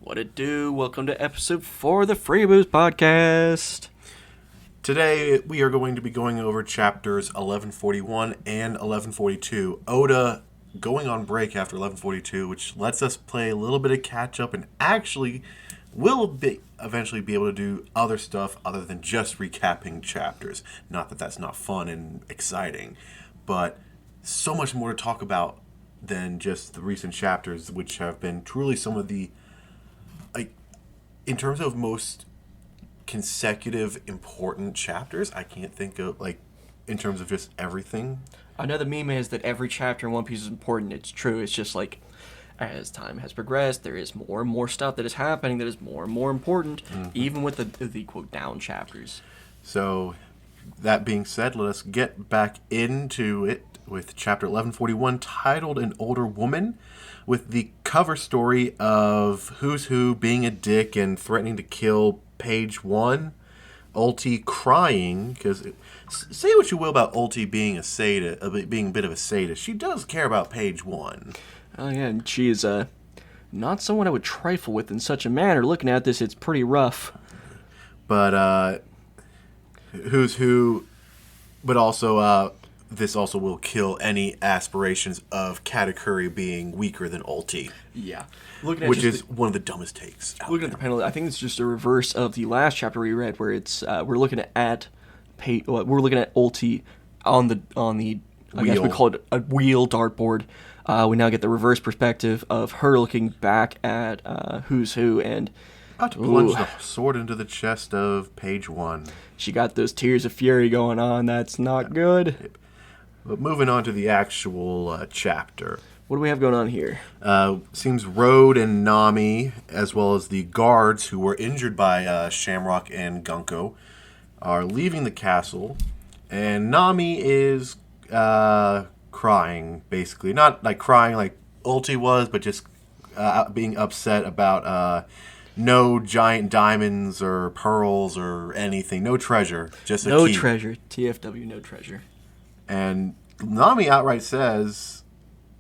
What it do? Welcome to episode 4 of the Freeaboos podcast. Today we are going to be going over chapters 1141 and 1142. Oda going on break after 1142, which lets us play a little bit of catch up and actually eventually be able to do other stuff other than just recapping chapters. Not that that's not fun and exciting, but so much more to talk about than just the recent chapters, which have been truly some of the, like, in terms of most consecutive important chapters, I can't think of, like, in terms of just everything. I know the meme is that every chapter in One Piece is important. It's true. It's just like, as time has progressed, there is more and more stuff that is happening that is more and more important, even with the quote down chapters. So, that being said, let us get back into it with chapter 1141, titled An Older Woman, with the cover story of Who's Who being a dick and threatening to kill Page 1. Ulti crying, because say what you will about Ulti being being a bit of a sadist, she does care about Page 1. Oh yeah, and she is not someone I would trifle with in such a manner. Looking at this, it's pretty rough. But Who's Who, but also this also will kill any aspirations of Katakuri being weaker than Ulti. Yeah. Looking at which is one of the dumbest takes. Looking at the panel, I think it's just a reverse of the last chapter we read, where it's we're looking at Ulti on the I guess we call it a wheel dartboard. We now get the reverse perspective of her looking back at Who's Who and about to plunge the sword into the chest of Page 1. She got those tears of fury going on. That's not good. But moving on to the actual chapter. What do we have going on here? Seems Road and Nami, as well as the guards who were injured by Shamrock and Gunko, are leaving the castle. And Nami is crying, basically. Not like crying like Ulti was, but just being upset about no giant diamonds or pearls or anything. No treasure. Just a key. No treasure. TFW, no treasure. And Nami outright says,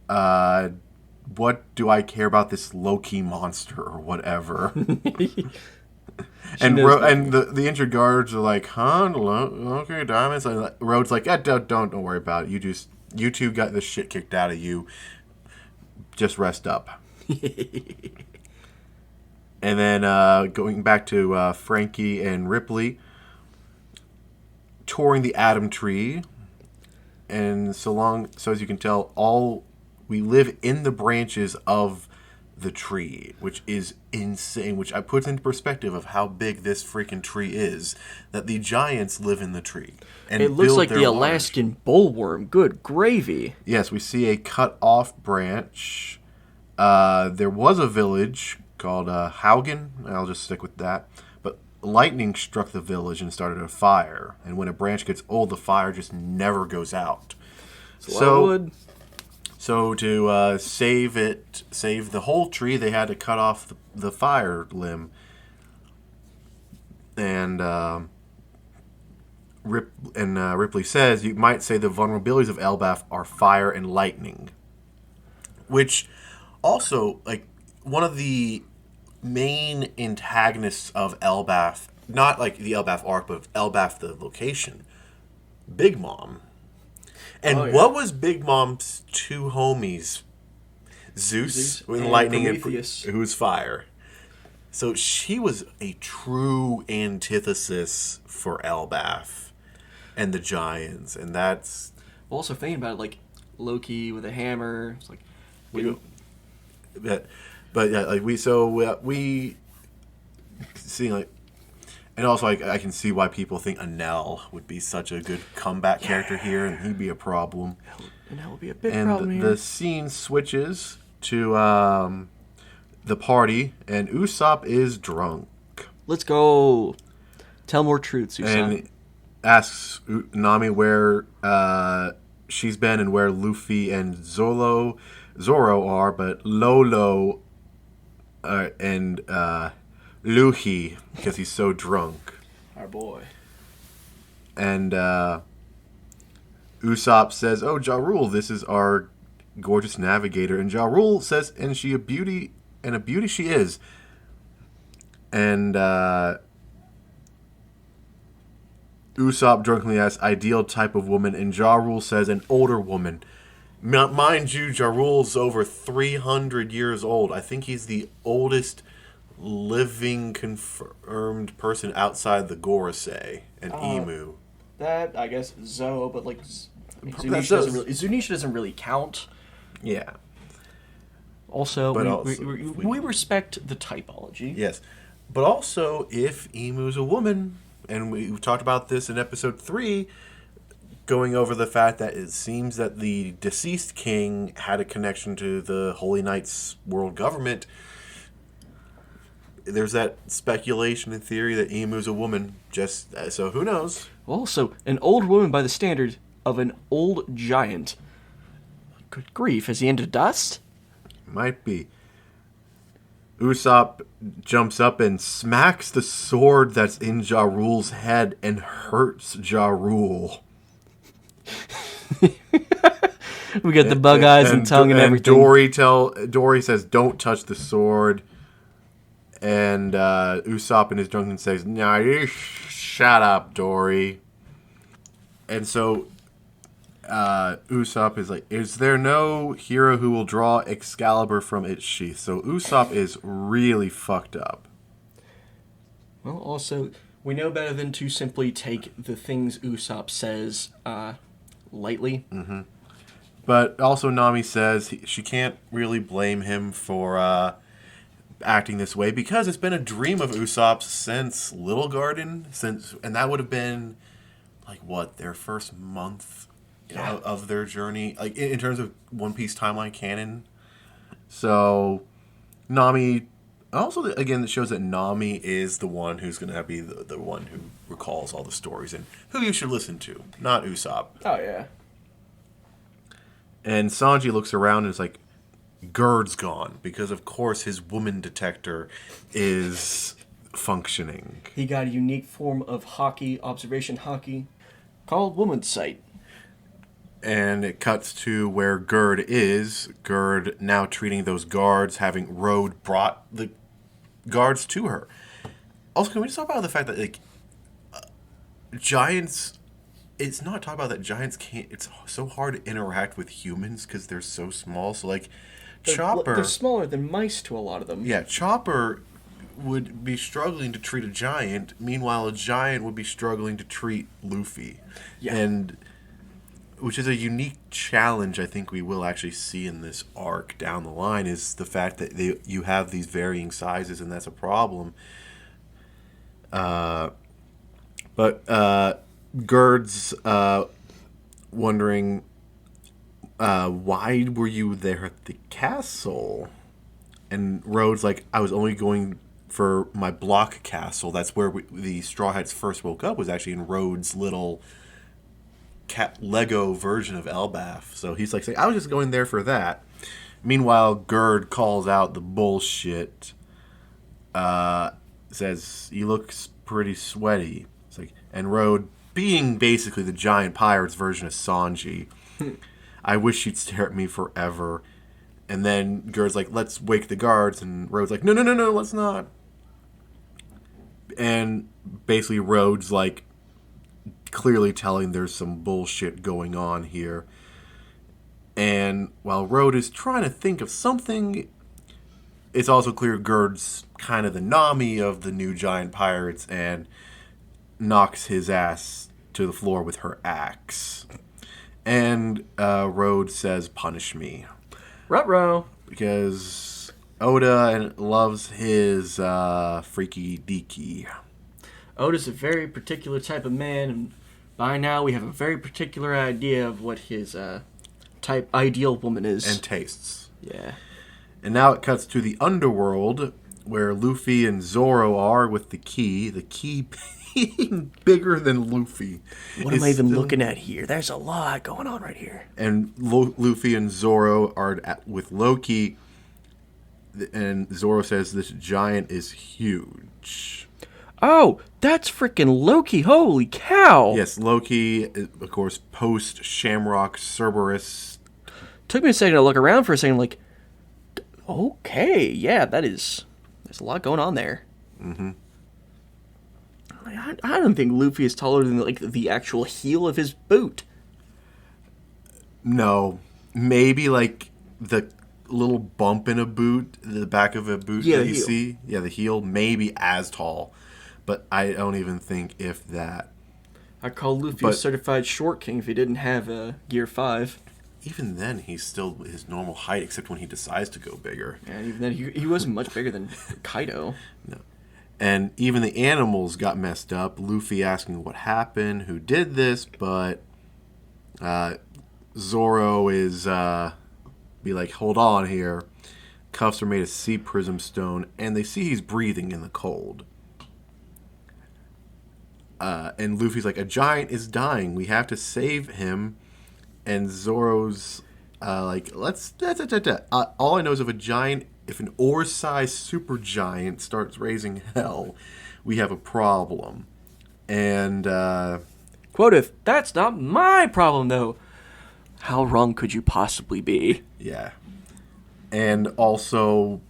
what do I care about this low-key monster or whatever? And the injured guards are like, huh? Okay, diamonds. And Road's like, don't worry about it. You two got the shit kicked out of you. Just rest up. And then going back to Frankie and Ripley touring the Atom Tree. And so as you can tell, we live in the branches of the tree, which is insane, which puts into perspective of how big this freaking tree is, that the giants live in the tree. And it looks like the Alaskan bullworm. Good gravy. Yes, we see a cut-off branch. There was a village called Haugen. I'll just stick with that. But lightning struck the village and started a fire. And when a branch gets old, the fire just never goes out. So to save the whole tree, they had to cut off the fire limb. And Ripley says, you might say the vulnerabilities of Elbaf are fire and lightning. Which also, like, one of the main antagonists of Elbaf, not like the Elbaf arc, but Elbaf the location, Big Mom. And what was Big Mom's two homies? Zeus with lightning and who's fire. So she was a true antithesis for Elbaf and the giants, and that's also thinking about it, like Loki with a hammer. It's like but yeah, like we see, like, and also I can see why people think Anel would be such a good comeback character here, and he'd be a problem. Anel would be a big problem here. And the scene switches to the party, and Usopp is drunk. Let's go. Tell more truths, Usopp. And asks Nami where she's been and where Luffy and Zoro are, but Lolo and Luffy, because he's so drunk. Our boy. And Usopp says, "Oh, Ja Rule, this is our gorgeous navigator." And Ja Rule says, "And she a beauty she is." And Usopp drunkenly asks, ideal type of woman, and Ja Rule says, an older woman. Mind you, Ja Rule's over 300 years old. I think he's the oldest living confirmed person outside the Gorosei and Emu. That, I guess, Zoe, but like, Zunisha doesn't really count. Yeah. Also, we respect the typology. Yes. But also, if Emu's a woman, and we talked about this in episode 3, going over the fact that it seems that the deceased king had a connection to the Holy Knights world government. There's that speculation and theory that Emu's a woman. Just so who knows? Also, an old woman by the standard of an old giant. Good grief, is he into dust? Might be. Usopp jumps up and smacks the sword that's in Ja Rule's head and hurts Ja Rule. We got the bug eyes and tongue and everything. Dory says, "Don't touch the sword." And Usopp in his drunken says, "Nah, you shut up, Dory." And so Usopp is like, "Is there no hero who will draw Excalibur from its sheath?" So Usopp is really fucked up. Well, also, we know better than to simply take the things Usopp says lightly. Mm-hmm. But also Nami says she can't really blame him for acting this way because it's been a dream of Usopp's since Little Garden, and that would have been like what, their first month of their journey, like in terms of One Piece timeline canon. So Nami also, again, it shows that Nami is the one who's going to be the one who recalls all the stories and who you should listen to, not Usopp. Oh yeah. And Sanji looks around and is like, Gurd's gone, because of course his woman detector is functioning. He got a unique form of observation hockey, called Woman's Sight. And it cuts to where Gurd is. Gurd now treating those guards, having Road brought the guards to her. Also, can we just talk about the fact that, like, giants... It's not talk about that giants can't... It's so hard to interact with humans because they're so small. So, like, Chopper... They're smaller than mice to a lot of them. Yeah, Chopper would be struggling to treat a giant. Meanwhile, a giant would be struggling to treat Luffy. Yeah. And... which is a unique challenge I think we will actually see in this arc down the line, is the fact that you have these varying sizes, and that's a problem. But Gurd's wondering, why were you there at the castle? And Rhodes like, I was only going for my block castle. That's where the Straw Hats first woke up, was actually in Rhodes' little... Lego version of Elbaf. So he's like saying, I was just going there for that. Meanwhile, Gurd calls out the bullshit. Says, he looks pretty sweaty. It's like, and Road, being basically the giant pirate's version of Sanji, I wish you'd stare at me forever. And then Gurd's like, let's wake the guards. And Road's like, no, let's not. And basically Road's like, clearly telling there's some bullshit going on here. And while Road is trying to think of something, it's also clear Gurd's kind of the Nami of the new giant pirates and knocks his ass to the floor with her axe. And Road says, punish me. Ruh-roh. Because Oda loves his freaky deaky. Oda's a very particular type of man, and by now we have a very particular idea of what his type ideal woman is. And tastes. Yeah. And now it cuts to the underworld, where Luffy and Zoro are with the key being bigger than Luffy. What am I even looking at here? There's a lot going on right here. And Luffy and Zoro are with Loki, and Zoro says this giant is huge. Oh, that's freaking Loki. Holy cow. Yes, Loki, of course, post Shamrock Cerberus. Took me a second to look around for a second, like, okay, yeah, there's a lot going on there. Mm-hmm. I don't think Luffy is taller than like the actual heel of his boot. No, maybe like the little bump in a boot, the back of a boot Yeah, that the you heel. see. Yeah, the heel, maybe as tall, but I don't even think if that. I'd call Luffy a But certified short king if he didn't have a Gear 5. even then, he's still his normal height, except when he decides to go bigger. And even then, he wasn't much bigger than Kaido. No. And even the animals got messed up. Luffy asking what happened, who did this, but Zoro is be like, hold on here. Cuffs are made of sea prism stone, and they see he's breathing in the cold. And Luffy's like, a giant is dying. We have to save him. And Zoro's like, let's. All I know is if an ore-sized super giant starts raising hell, we have a problem. And Quoth, that's not my problem, though. How wrong could you possibly be? yeah, and also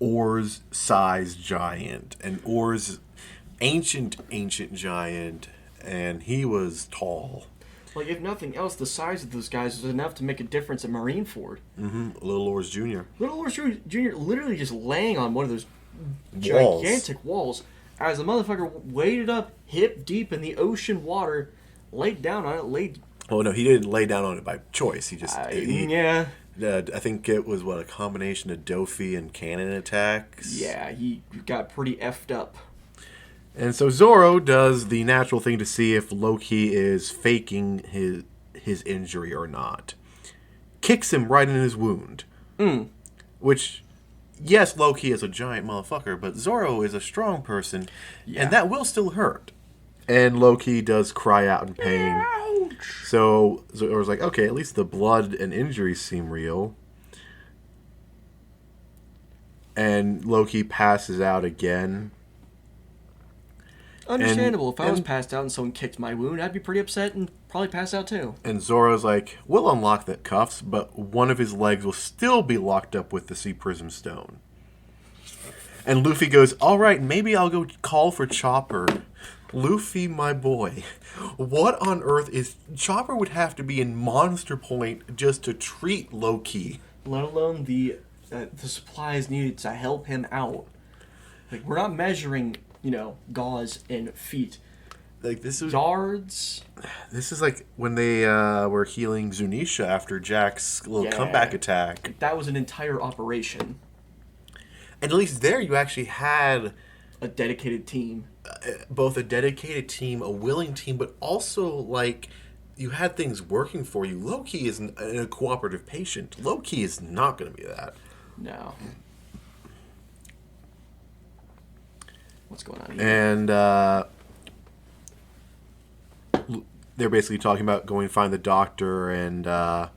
Ore's size giant, and Ore's ancient giant, and he was tall. Like, if nothing else, the size of those guys was enough to make a difference at Marineford. Mm-hmm. Little Ore's Jr. Little Lord Jr. literally just laying on one of those Walls. gigantic walls as the motherfucker waded up hip deep in the ocean water, laid down on it, laid... Oh, no, he didn't lay down on it by choice. He just... yeah. I think it was, a combination of Dofi and cannon attacks? Yeah, he got pretty effed up. And so Zoro does the natural thing to see if Loki is faking his injury or not. Kicks him right in his wound. Which, yes, Loki is a giant motherfucker, but Zoro is a strong person, and that will still hurt. And Loki does cry out in pain. Ouch. So Zoro's like, okay, at least the blood and injuries seem real. And Loki passes out again. Understandable. If I was passed out and someone kicked my wound, I'd be pretty upset and probably pass out too. And Zoro's like, we'll unlock the cuffs, but one of his legs will still be locked up with the Sea Prism Stone. And Luffy goes, all right, maybe I'll go call for Chopper. Luffy, my boy, what on earth is... Chopper would have to be in Monster Point just to treat Loki. Let alone the supplies needed to help him out. Like, we're not measuring... gauze and feet. Like, this is yards. This is like when they were healing Zunisha after Jack's little comeback attack. That was an entire operation. And at least there you actually had a dedicated team. Both a dedicated team, a willing team, but also like you had things working for you. Loki is a cooperative patient. Loki is not going to be that. No. What's going on here? And they're basically talking about going to find the doctor and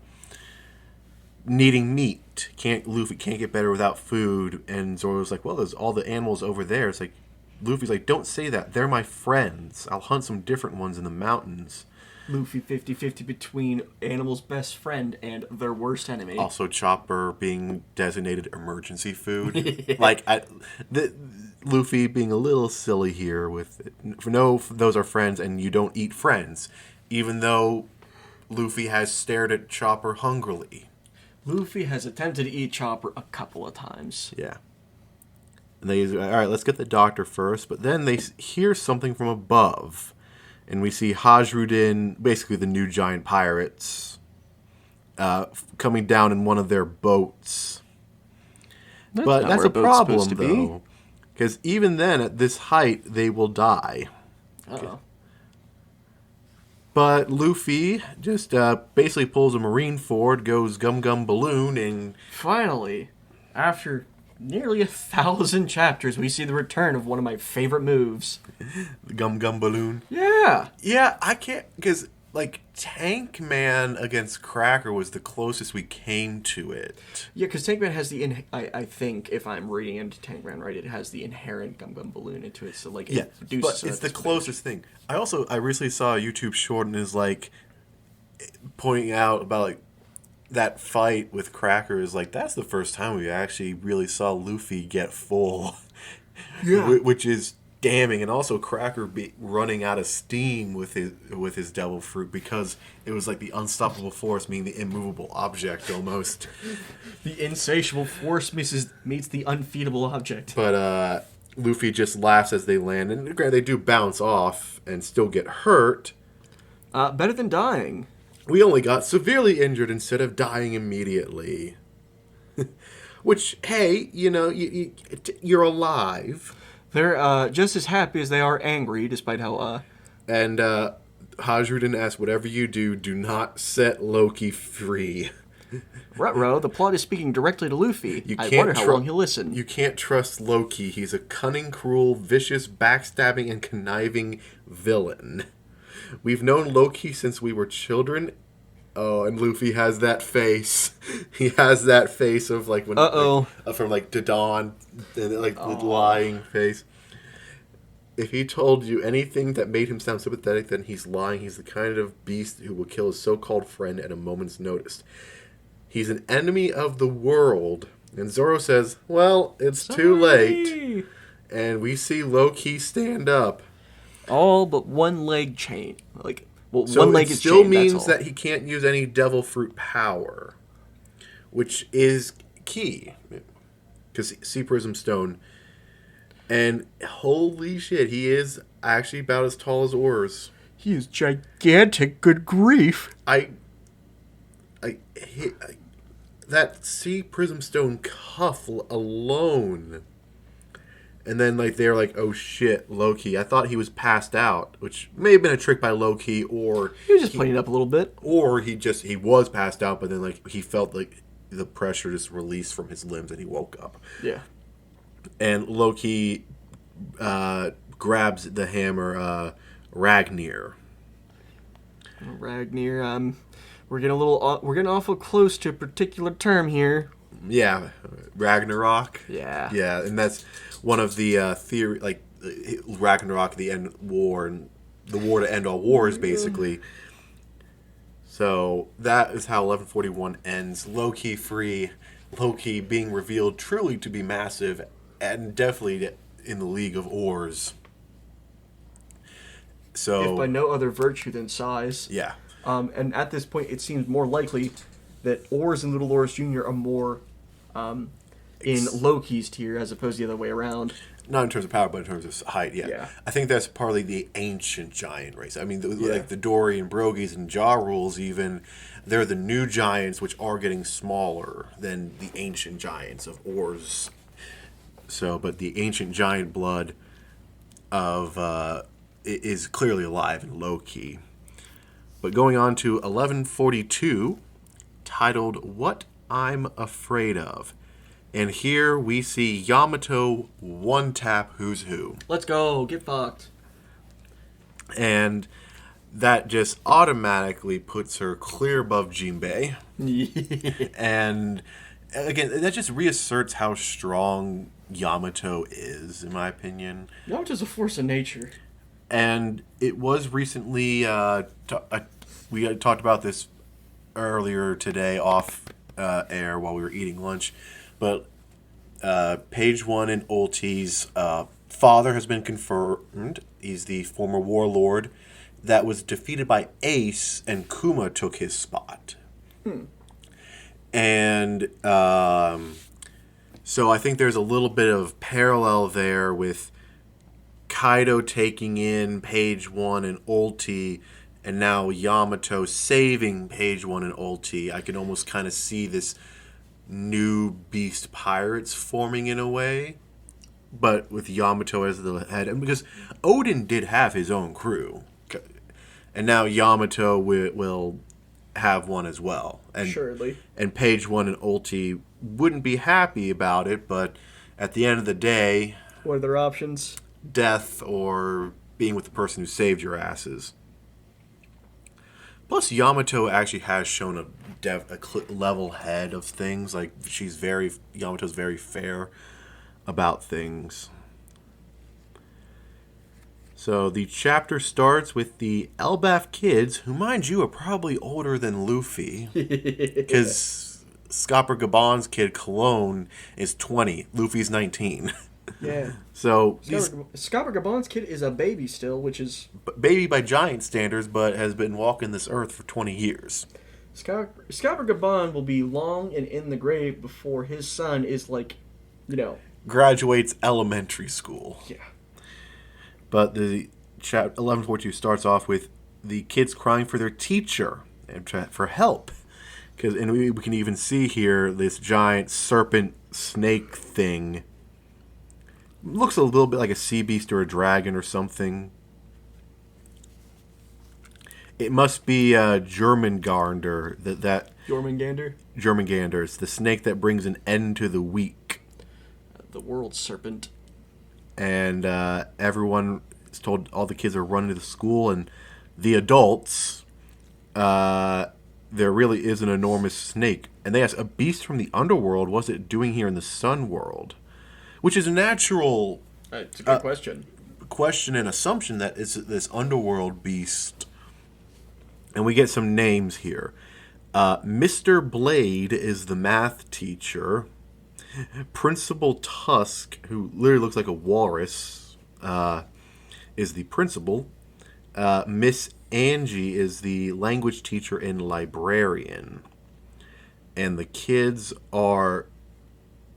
needing meat. Luffy can't get better without food. And Zoro's like, well, there's all the animals over there. It's like, Luffy's like, don't say that. They're my friends. I'll hunt some different ones in the mountains. Luffy 50-50 between animal's best friend and their worst enemy. Also, Chopper being designated emergency food. Yeah. Like, Luffy being a little silly here with it. Those are friends and you don't eat friends. Even though Luffy has stared at Chopper hungrily. Luffy has attempted to eat Chopper a couple of times. Yeah. And they, all right, let's get the doctor first. But then they hear something from above. And we see Hajrudin, basically the new giant pirates, coming down in one of their boats. But that's a problem, though. Because even then, at this height, they will die. Uh-oh. But Luffy just basically pulls a Marineford, goes Gum Gum Balloon, and... Finally, after nearly 1,000 chapters, we see the return of one of my favorite moves. The Gum Gum Balloon? Yeah. Yeah, I can't... Because, like, Tank Man against Cracker was the closest we came to it. Yeah, because Tank Man has the... I think, if I'm reading into Tank Man right, it has the inherent Gum Gum Balloon into it. So, like, it reduces... But it's the closest thing. I recently saw a YouTube short and is, like, pointing out about, like, that fight with Cracker is like, that's the first time we actually really saw Luffy get full. Yeah. which is damning, and also Cracker running out of steam with his devil fruit because it was like the unstoppable force meeting the immovable object almost. The insatiable force meets the unfeedable object. But Luffy just laughs as they land, and granted, they do bounce off and still get hurt. Better than dying. We only got severely injured instead of dying immediately. Which, hey, you're alive. They're just as happy as they are angry, despite how... And Hajrudin asks, whatever you do, do not set Loki free. Ruh-roh, the plot is speaking directly to Luffy. I wonder how long he'll listen. You can't trust Loki. He's a cunning, cruel, vicious, backstabbing, and conniving villain. We've known Loki since we were children. Oh, and Luffy has that face. He has that face of like when from like Dodon, and like the lying face. If he told you anything that made him sound sympathetic, then he's lying. He's the kind of beast who will kill his so-called friend at a moment's notice. He's an enemy of the world. And Zoro says, well, it's too late. And we see Loki stand up. All but one leg chain. One leg is still chained, means that he can't use any devil fruit power, which is key. Because Sea Prism Stone. And holy shit, he is actually about as tall as Oars. He is gigantic, good grief. That Sea Prism Stone cuff alone. And then they're like, oh shit, Loki. I thought he was passed out, which may have been a trick by Loki, or he was just playing it up a little bit. Or he was passed out, but then he felt like the pressure just released from his limbs and he woke up. Yeah. And Loki grabs the hammer, Ragnir. Ragnir, we're getting awful close to a particular term here. Yeah, Ragnarok. Yeah. Yeah, and that's one of the theory, Ragnarok, the end war, and the war to end all wars, basically. So that is how 1141 ends. Loki free, Loki being revealed truly to be massive, and definitely in the League of Oars. So, if by no other virtue than size. Yeah. And at this point, it seems more likely that Oars and Little Oars Jr. are more in Loki's tier as opposed to the other way around. Not in terms of power, but in terms of height, yeah. I think that's partly the ancient giant race. I mean, like the Dory and Brogies and Jaw Rules even, they're the new giants, which are getting smaller than the ancient giants of Oars. So, but the ancient giant blood of is clearly alive in Loki. But going on to 1142, titled What I'm Afraid Of. And here we see Yamato one-tap Who's Who. Let's go. Get fucked. And that just automatically puts her clear above Jinbei. And again, that just reasserts how strong Yamato is, in my opinion. Yamato's a force of nature. And it was recently, we had talked about this earlier today off air while we were eating lunch, but page 1 in Ulti's father has been confirmed. He's the former warlord that was defeated by Ace, and Kuma took his spot. And so I think there's a little bit of parallel there with Kaido taking in page 1 in Ulti, and now Yamato saving page 1 in Ulti. I can almost kind of see this new beast pirates forming in a way, but with Yamato as the head. And because Odin did have his own crew, and now Yamato will have one as well. And, surely. And page 1 in Ulti wouldn't be happy about it, but at the end of the day, what are their options? Death or being with the person who saved your asses. Plus, Yamato actually has shown a level head of things. Like, Yamato's very fair about things. So, the chapter starts with the Elbaf kids, who, mind you, are probably older than Luffy. Because Scopper Gabon's kid, Cologne, is 20. Luffy's 19. Yeah. So Scott Gabon's kid is a baby still, which is baby by giant standards, but has been walking this earth for 20 years. Scott Gabon will be long and in the grave before his son is graduates elementary school. Yeah. But the chat 1142 starts off with the kids crying for their teacher and for help. And we can even see here this giant serpent snake thing. Looks a little bit like a sea beast or a dragon or something. It must be Jormungandr. Jormungandr? Jormungandr. It's the snake that brings an end to the weak. The world serpent. And everyone is told, all the kids are running to the school, and the adults, there really is an enormous snake. And they ask, a beast from the underworld, what's it doing here in the sun world? Which is a natural... It's a good question. Question and assumption that it's this underworld beast. And we get some names here. Mr. Blade is the math teacher. Principal Tusk, who literally looks like a walrus, is the principal. Miss Angie is the language teacher and librarian. And the kids are...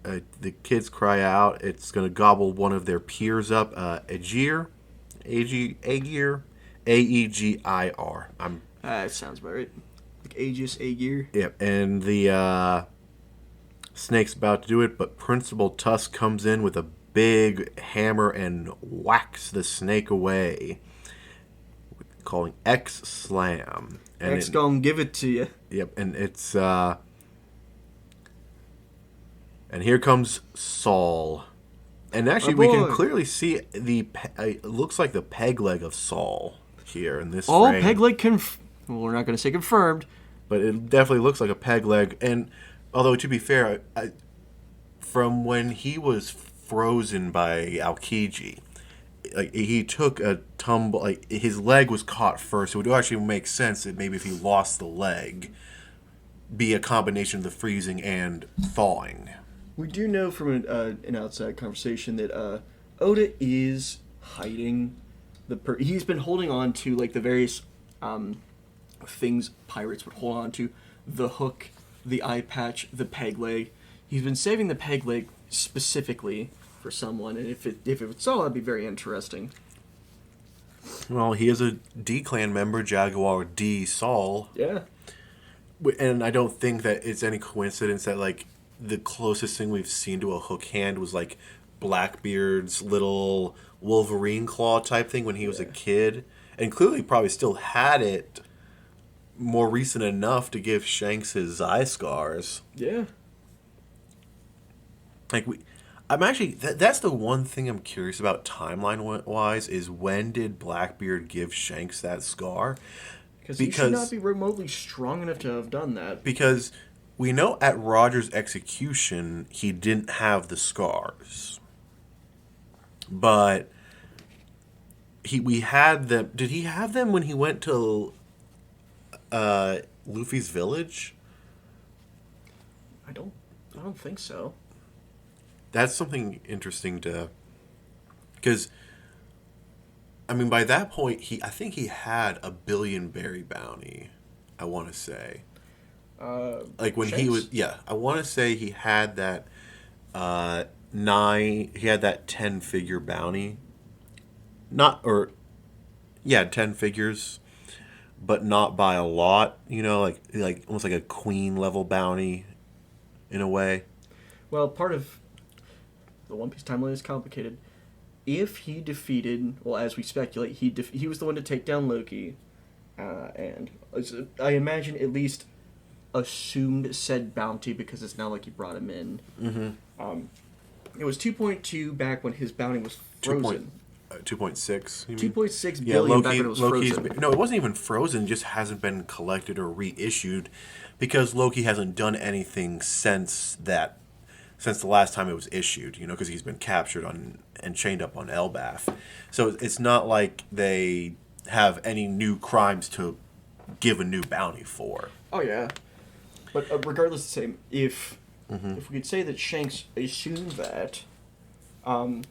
the kids cry out. It's going to gobble one of their peers up. Aegir. Aegir. A-E-G-I-R. That sounds about right. Like Aegis, Aegir. Yep. And the snake's about to do it, but Principal Tusk comes in with a big hammer and whacks the snake away, calling X Slam. And X gonna give it to you. Yep. And it's... and here comes Saul. And actually, we can clearly see it looks like the peg leg of Saul here in this frame. Peg leg well, we're not going to say confirmed. But it definitely looks like a peg leg. And although, to be fair, from when he was frozen by Aokiji, he took a tumble. His leg was caught first. So it would actually make sense that maybe if he lost the leg, be a combination of the freezing and thawing. We do know from an outside conversation that Oda is hiding he's been holding on to the various things pirates would hold on to: the hook, the eye patch, the peg leg. He's been saving the peg leg specifically for someone, and if it Saul, that'd be very interesting. Well, he is a D Clan member, Jaguar D Saul. Yeah. And I don't think that it's any coincidence that the closest thing we've seen to a hook hand was Blackbeard's little Wolverine claw type thing when he was a kid, and clearly probably still had it more recent enough to give Shanks his eye scars. Yeah. I'm actually that's the one thing I'm curious about timeline wise is when did Blackbeard give Shanks that scar? Because he should not be remotely strong enough to have done that. Because we know at Roger's execution, he didn't have the scars. But we had them. Did he have them when he went to Luffy's village? I don't think so. That's something interesting to... Because, by that point, I think he had a billion berry bounty, I want to say. When Shanks? He was, I want to say he had that he had that 10-figure bounty. 10 figures, but not by a lot, almost like a queen level bounty in a way. Well, part of the One Piece timeline is complicated. If he defeated, as we speculate, he was the one to take down Loki, and I imagine at least assumed said bounty because it's not like he brought him in. Mm-hmm. It was 2.2 back when his bounty was frozen. 2.6. 2.6 billion back when it was frozen. No, it wasn't even frozen. Just hasn't been collected or reissued because Loki hasn't done anything since the last time it was issued. Because he's been captured and chained up on Elbaf. So it's not like they have any new crimes to give a new bounty for. Oh yeah. But regardless, the same. If we could say that Shanks assumed that, The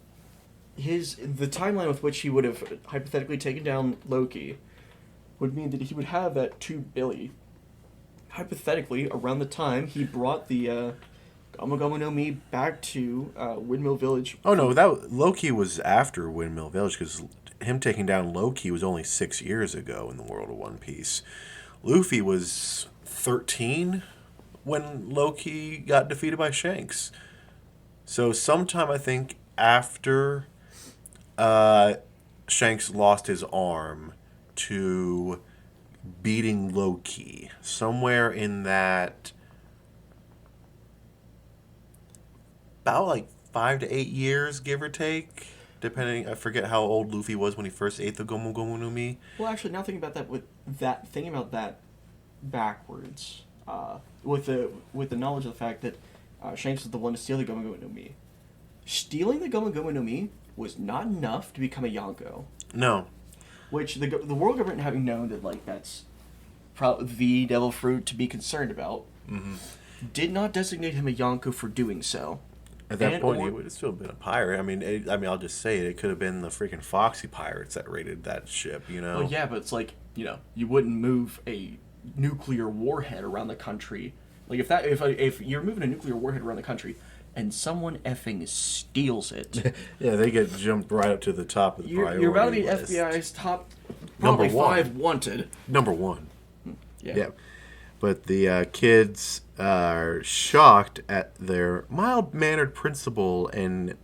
timeline with which he would have hypothetically taken down Loki would mean that he would have that 2 Billy. Hypothetically, around the time he brought the Gomu Gomu no Mi back to Windmill Village. Oh no, that Loki was after Windmill Village, because him taking down Loki was only 6 years ago in the world of One Piece. Luffy was 13 when Loki got defeated by Shanks. So sometime, I think, after Shanks lost his arm to beating Loki, somewhere in that, about like 5 to 8 years, give or take, depending. I forget how old Luffy was when he first ate the Gomu Gomu no Mi. Well, actually, now thinking about that backwards, with the knowledge of the fact that Shanks was the one to steal the Gomu Gomu no Mi. Stealing the Gomu Gomu no Mi was not enough to become a Yonko. No. Which the world government, having known that like that's the devil fruit to be concerned about, did not designate him a Yonko for doing so. At that point, he would have still been a pirate. I mean, I'll just say it. It could have been the freaking Foxy pirates that raided that ship. Well, yeah, but it's like, you wouldn't move a nuclear warhead around the country. Like if you're moving a nuclear warhead around the country, and someone effing steals it. Yeah, they get jumped right up to the top of the priority You're about to be list. FBI's top, Number probably 5 wanted. Number 1. Yeah. But the kids are shocked at their mild-mannered principal, and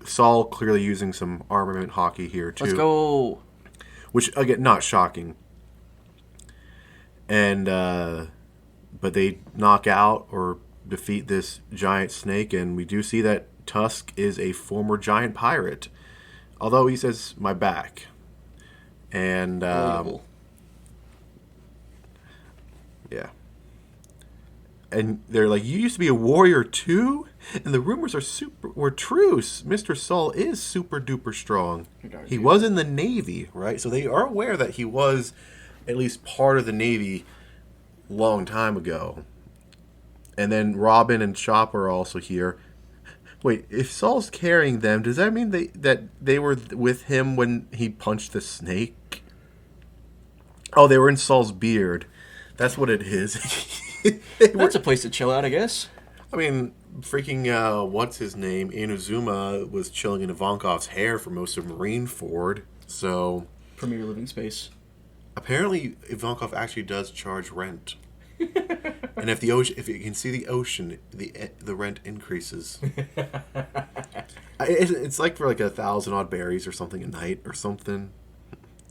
Saul clearly using some armament hockey here, too. Let's go. Which, again, not shocking. And, but they knock out or defeat this giant snake, and we do see that Tusk is a former giant pirate. Although he says, my back. And, yeah. And they're like, you used to be a warrior too? And the rumors were true. Mr. Saul is super duper strong. He was in the Navy, right? So they are aware that he was at least part of the Navy long time ago. And then Robin and Chopper are also here. Wait, if Saul's carrying them, does that mean that they were with him when he punched the snake? Oh, they were in Saul's beard. That's what it is. That's a place to chill out, I guess. I mean, freaking, what's his name? Inazuma was chilling in Ivankov's hair for most of Marineford, so... Premier living space. Apparently, Ivankov actually does charge rent. And if you can see the ocean, the rent increases. It's like for like 1,000 odd berries or something a night or something,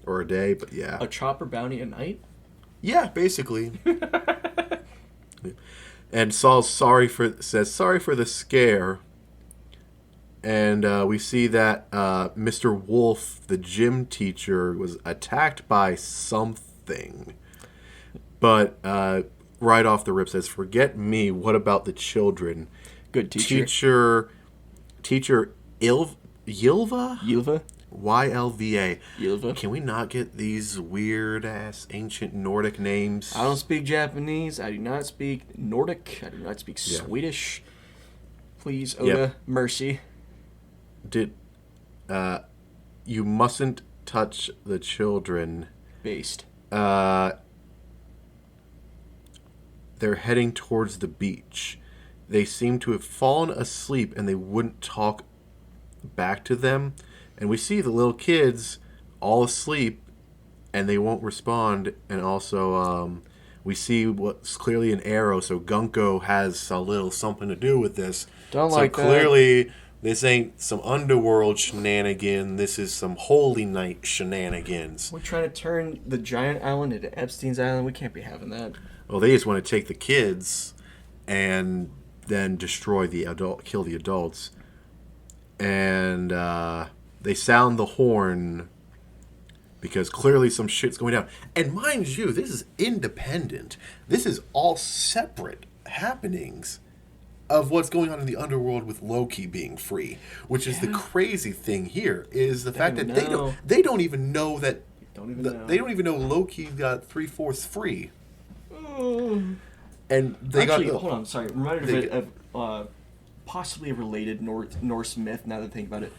or a day. But yeah, a chopper bounty a night. Yeah, basically. And Saul says sorry for the scare. And we see that Mr. Wolf, the gym teacher, was attacked by something. But right off the rip says, forget me, what about the children? Good teacher. Teacher Ylva? Ylva? Y-L-V-A. Ylva. Can we not get these weird-ass ancient Nordic names? I don't speak Japanese. I do not speak Nordic. I do not speak Swedish. Please, Oda, mercy. You mustn't touch the children. Based. They're heading towards the beach. They seem to have fallen asleep, and they wouldn't talk back to them. And we see the little kids all asleep, and they won't respond. And also, we see what's clearly an arrow, so Gunko has a little something to do with this. Don't so like clearly, that. This ain't some underworld shenanigan. This is some holy night shenanigans. We're trying to turn the giant island into Epstein's Island. We can't be having that. Well, they just want to take the kids and then destroy kill the adults. And they sound the horn because clearly some shit's going down. And mind you, this is independent. This is all separate happenings of what's going on in the underworld with Loki being free. Which is the crazy thing here, is the fact that they don't even know that... They don't even know Loki got 3/4 free. And they hold on, sorry. Reminded of possibly a related Norse myth, now that I think about it.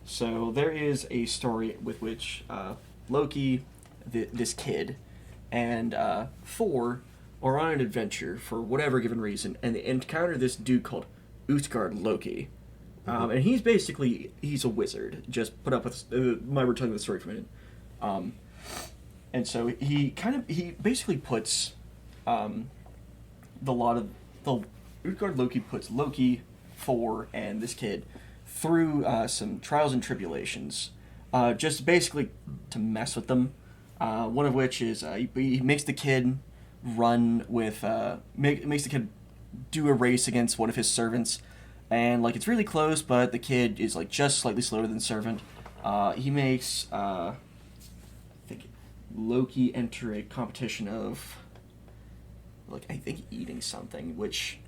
So there is a story with which Loki, this kid, and Thor are on an adventure for whatever given reason, and they encounter this dude called Utgard Loki. And he's a wizard. Just put up with my retelling of the story for a minute. And so he basically puts Utgard Loki puts Loki, Thor, and this kid through some trials and tribulations, just basically to mess with them. One of which is he makes the kid run with makes the kid do a race against one of his servants, and like it's really close, but the kid is like just slightly slower than the servant. He makes I think Loki enter a competition of eating something, which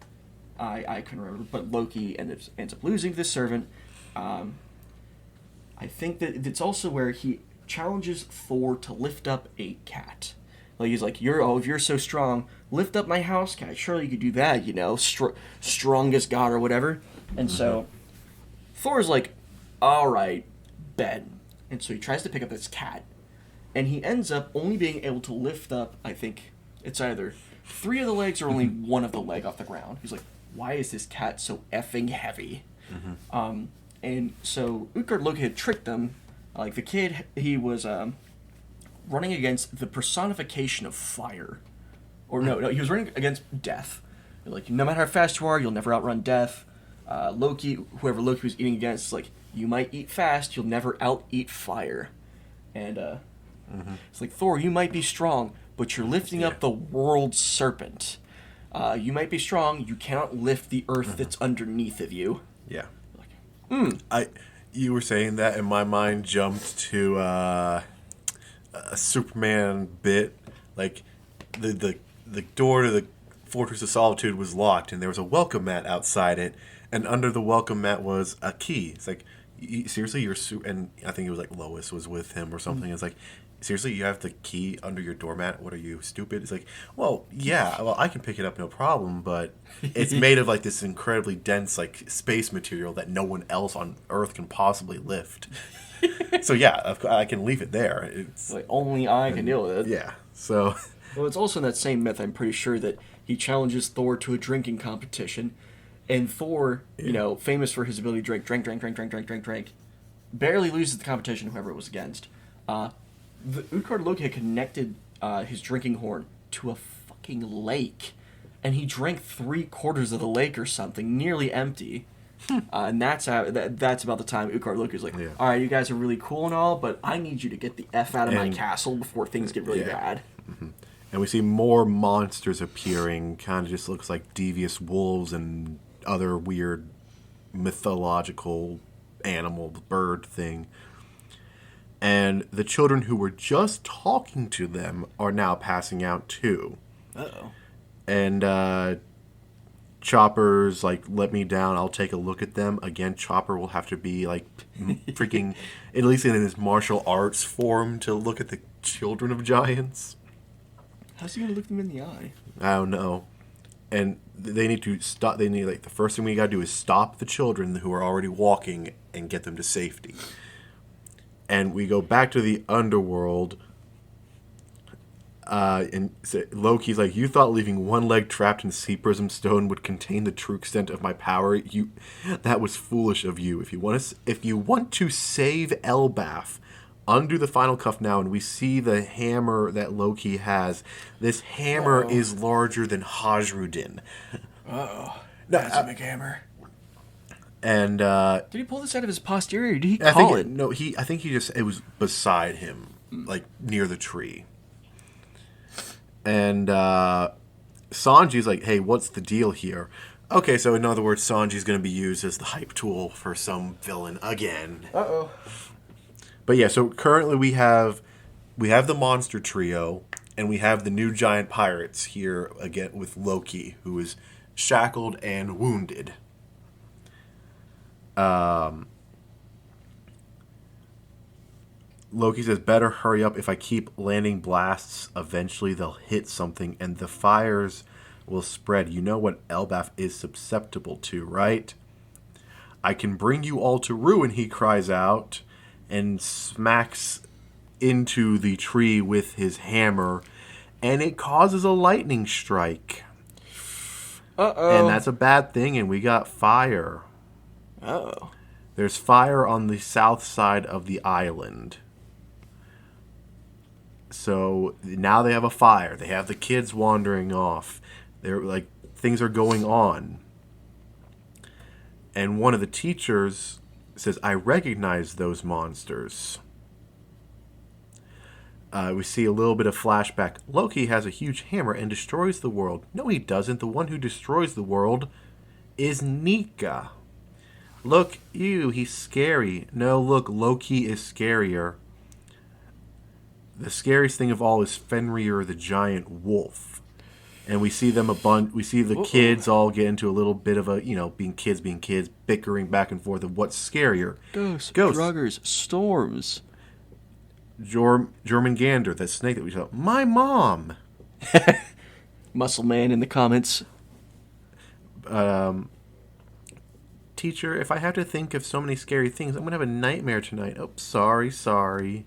I couldn't remember, but Loki ends up losing to this servant. I think that it's also where he challenges Thor to lift up a cat. Like he's like, if you're so strong, lift up my house cat. Surely you could do that, strongest god or whatever. And so Thor's like, all right, bet. And so he tries to pick up this cat, and he ends up only being able to lift up, I think it's either 3 of the legs or only 1 of the leg off the ground. He's like, why is this cat so effing heavy? And so Utgard Loki had tricked them. Like the kid, he was running against the personification of fire. Or no, he was running against death. Like, no matter how fast you are, you'll never outrun death. Whoever Loki was eating against, like, you might eat fast, you'll never out-eat fire. And it's like, Thor, you might be strong, but you're lifting up the world serpent. You might be strong, you cannot lift the earth that's underneath of you. Yeah. You were saying that, and my mind jumped to a Superman bit. Like, the door to the Fortress of Solitude was locked, and there was a welcome mat outside it, and under the welcome mat was a key. It's like, seriously, and I think it was like Lois was with him or something. It's like, seriously, you have the key under your doormat? What are you, stupid? It's like, well, yeah, I can pick it up, no problem, but it's made of like this incredibly dense like space material that no one else on Earth can possibly lift. So yeah, I can leave it there. It's like only I can deal with it. Yeah. So. Well, it's also in that same myth, I'm pretty sure, that he challenges Thor to a drinking competition, and Thor, famous for his ability to drink, barely loses the competition, whoever it was against. The Utgard Loki had connected his drinking horn to a fucking lake, and he drank 3/4 of the lake or something, nearly empty. And that's about the time Utgard Loki was like, all right, you guys are really cool and all, but I need you to get the F out of my castle before things get really bad. And we see more monsters appearing, kind of just looks like devious wolves and other weird mythological animal, bird thing. And the children who were just talking to them are now passing out too. Uh-oh. And Chopper's like, let me down, I'll take a look at them. Again, Chopper will have to be like freaking, at least in his martial arts form, to look at the children of giants. How's he going to look them in the eye? I don't know. And they need to stop. They need, like, the first thing we got to do is stop the children who are already walking and get them to safety. And we go back to the underworld. And Loki's like, you thought leaving one leg trapped in sea prism stone would contain the true extent of my power? That was foolish of you. If you want to save Elbaf, undo the final cuff now, and we see the hammer that Loki has. This hammer is larger than Hajrudin. That's a big hammer. And did he pull this out of his posterior, or did he call it? No, I think it was beside him, like near the tree. And Sanji's like, hey, what's the deal here? Okay, so in other words, Sanji's going to be used as the hype tool for some villain again. Uh-oh. But yeah, so currently we have the monster trio, and we have the new giant pirates here again with Loki, who is shackled and wounded. Loki says, better hurry up. If I keep landing blasts, eventually they'll hit something, and the fires will spread. You know what Elbaf is susceptible to, right? I can bring you all to ruin, he cries out, and smacks into the tree with his hammer, and it causes a lightning strike. Uh-oh. And that's a bad thing, and we got fire. Uh-oh. There's fire on the south side of the island. So now they have a fire. They have the kids wandering off. They're like, things are going on. And one of the teachers says, I recognize those monsters. We see a little bit of flashback. Loki has a huge hammer and destroys the world. No, he doesn't. The one who destroys the world is Nika. Look, ew, he's scary. No, look, Loki is scarier. The scariest thing of all is Fenrir the giant wolf. And we see them we see the kids all get into a little bit of a, being kids, bickering back and forth of what's scarier. Ghosts. Druggers. Storms. Jormungandr, that snake that we saw. My mom. Muscle Man in the comments. Teacher, if I have to think of so many scary things, I'm going to have a nightmare tonight. Oh, sorry.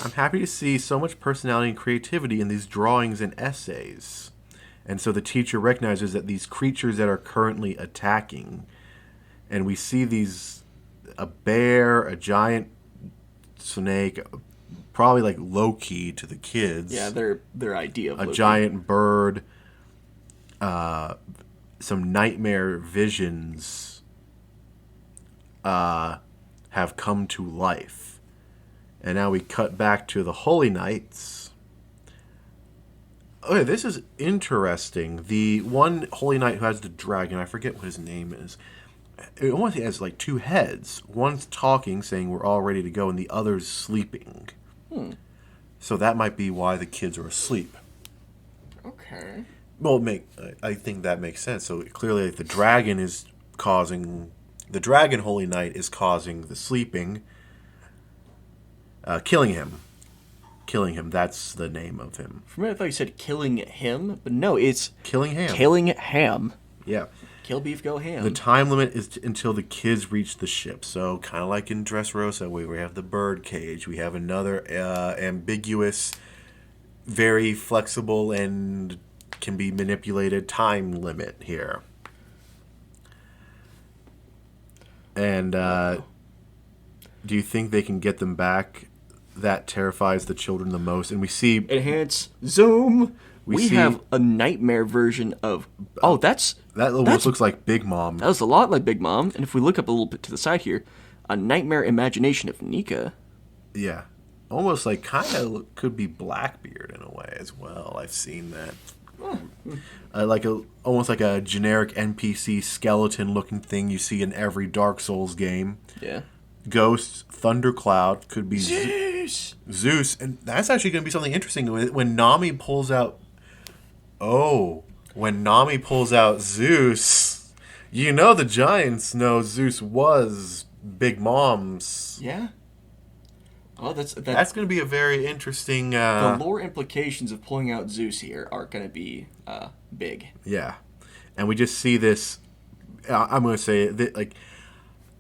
I'm happy to see so much personality and creativity in these drawings and essays. And so the teacher recognizes that these creatures that are currently attacking, and we see a bear, a giant snake, probably like Loki to the kids. Yeah, their idea of a Loki. Giant bird, some nightmare visions have come to life. And now we cut back to the Holy Knights. Okay, this is interesting. The one Holy Knight who has the dragon, I forget what his name is. It almost has like two heads. One's talking, saying we're all ready to go, and the other's sleeping. So that might be why the kids are asleep. Okay. Well, I think that makes sense. So clearly the dragon Holy Knight is causing the sleeping. Killing him. That's the name of him. For a minute, I thought you said killing him, but no, it's Killing Ham. Killing Ham. Yeah. Kill beef, go ham. The time limit is until the kids reach the ship. So kind of like in Dressrosa, we have the bird cage. We have another ambiguous, very flexible, and can be manipulated time limit here. And do you think they can get them back? That terrifies the children the most. And we see... Enhance. Zoom. We have a nightmare version of... Oh, that almost looks like Big Mom. That was a lot like Big Mom. And if we look up a little bit to the side here, a nightmare imagination of Nika. Yeah. Almost like kind of could be Blackbeard in a way as well. I've seen that. Almost like a generic NPC skeleton-looking thing you see in every Dark Souls game. Yeah. Ghosts, Thundercloud, could be Zeus. And that's actually going to be something interesting when Nami pulls out... when Nami pulls out Zeus, the giants know Zeus was Big Mom's. Yeah. Oh, that's going to be a very interesting... the lore implications of pulling out Zeus here are going to be big. Yeah. And we just see this... I'm going to say that,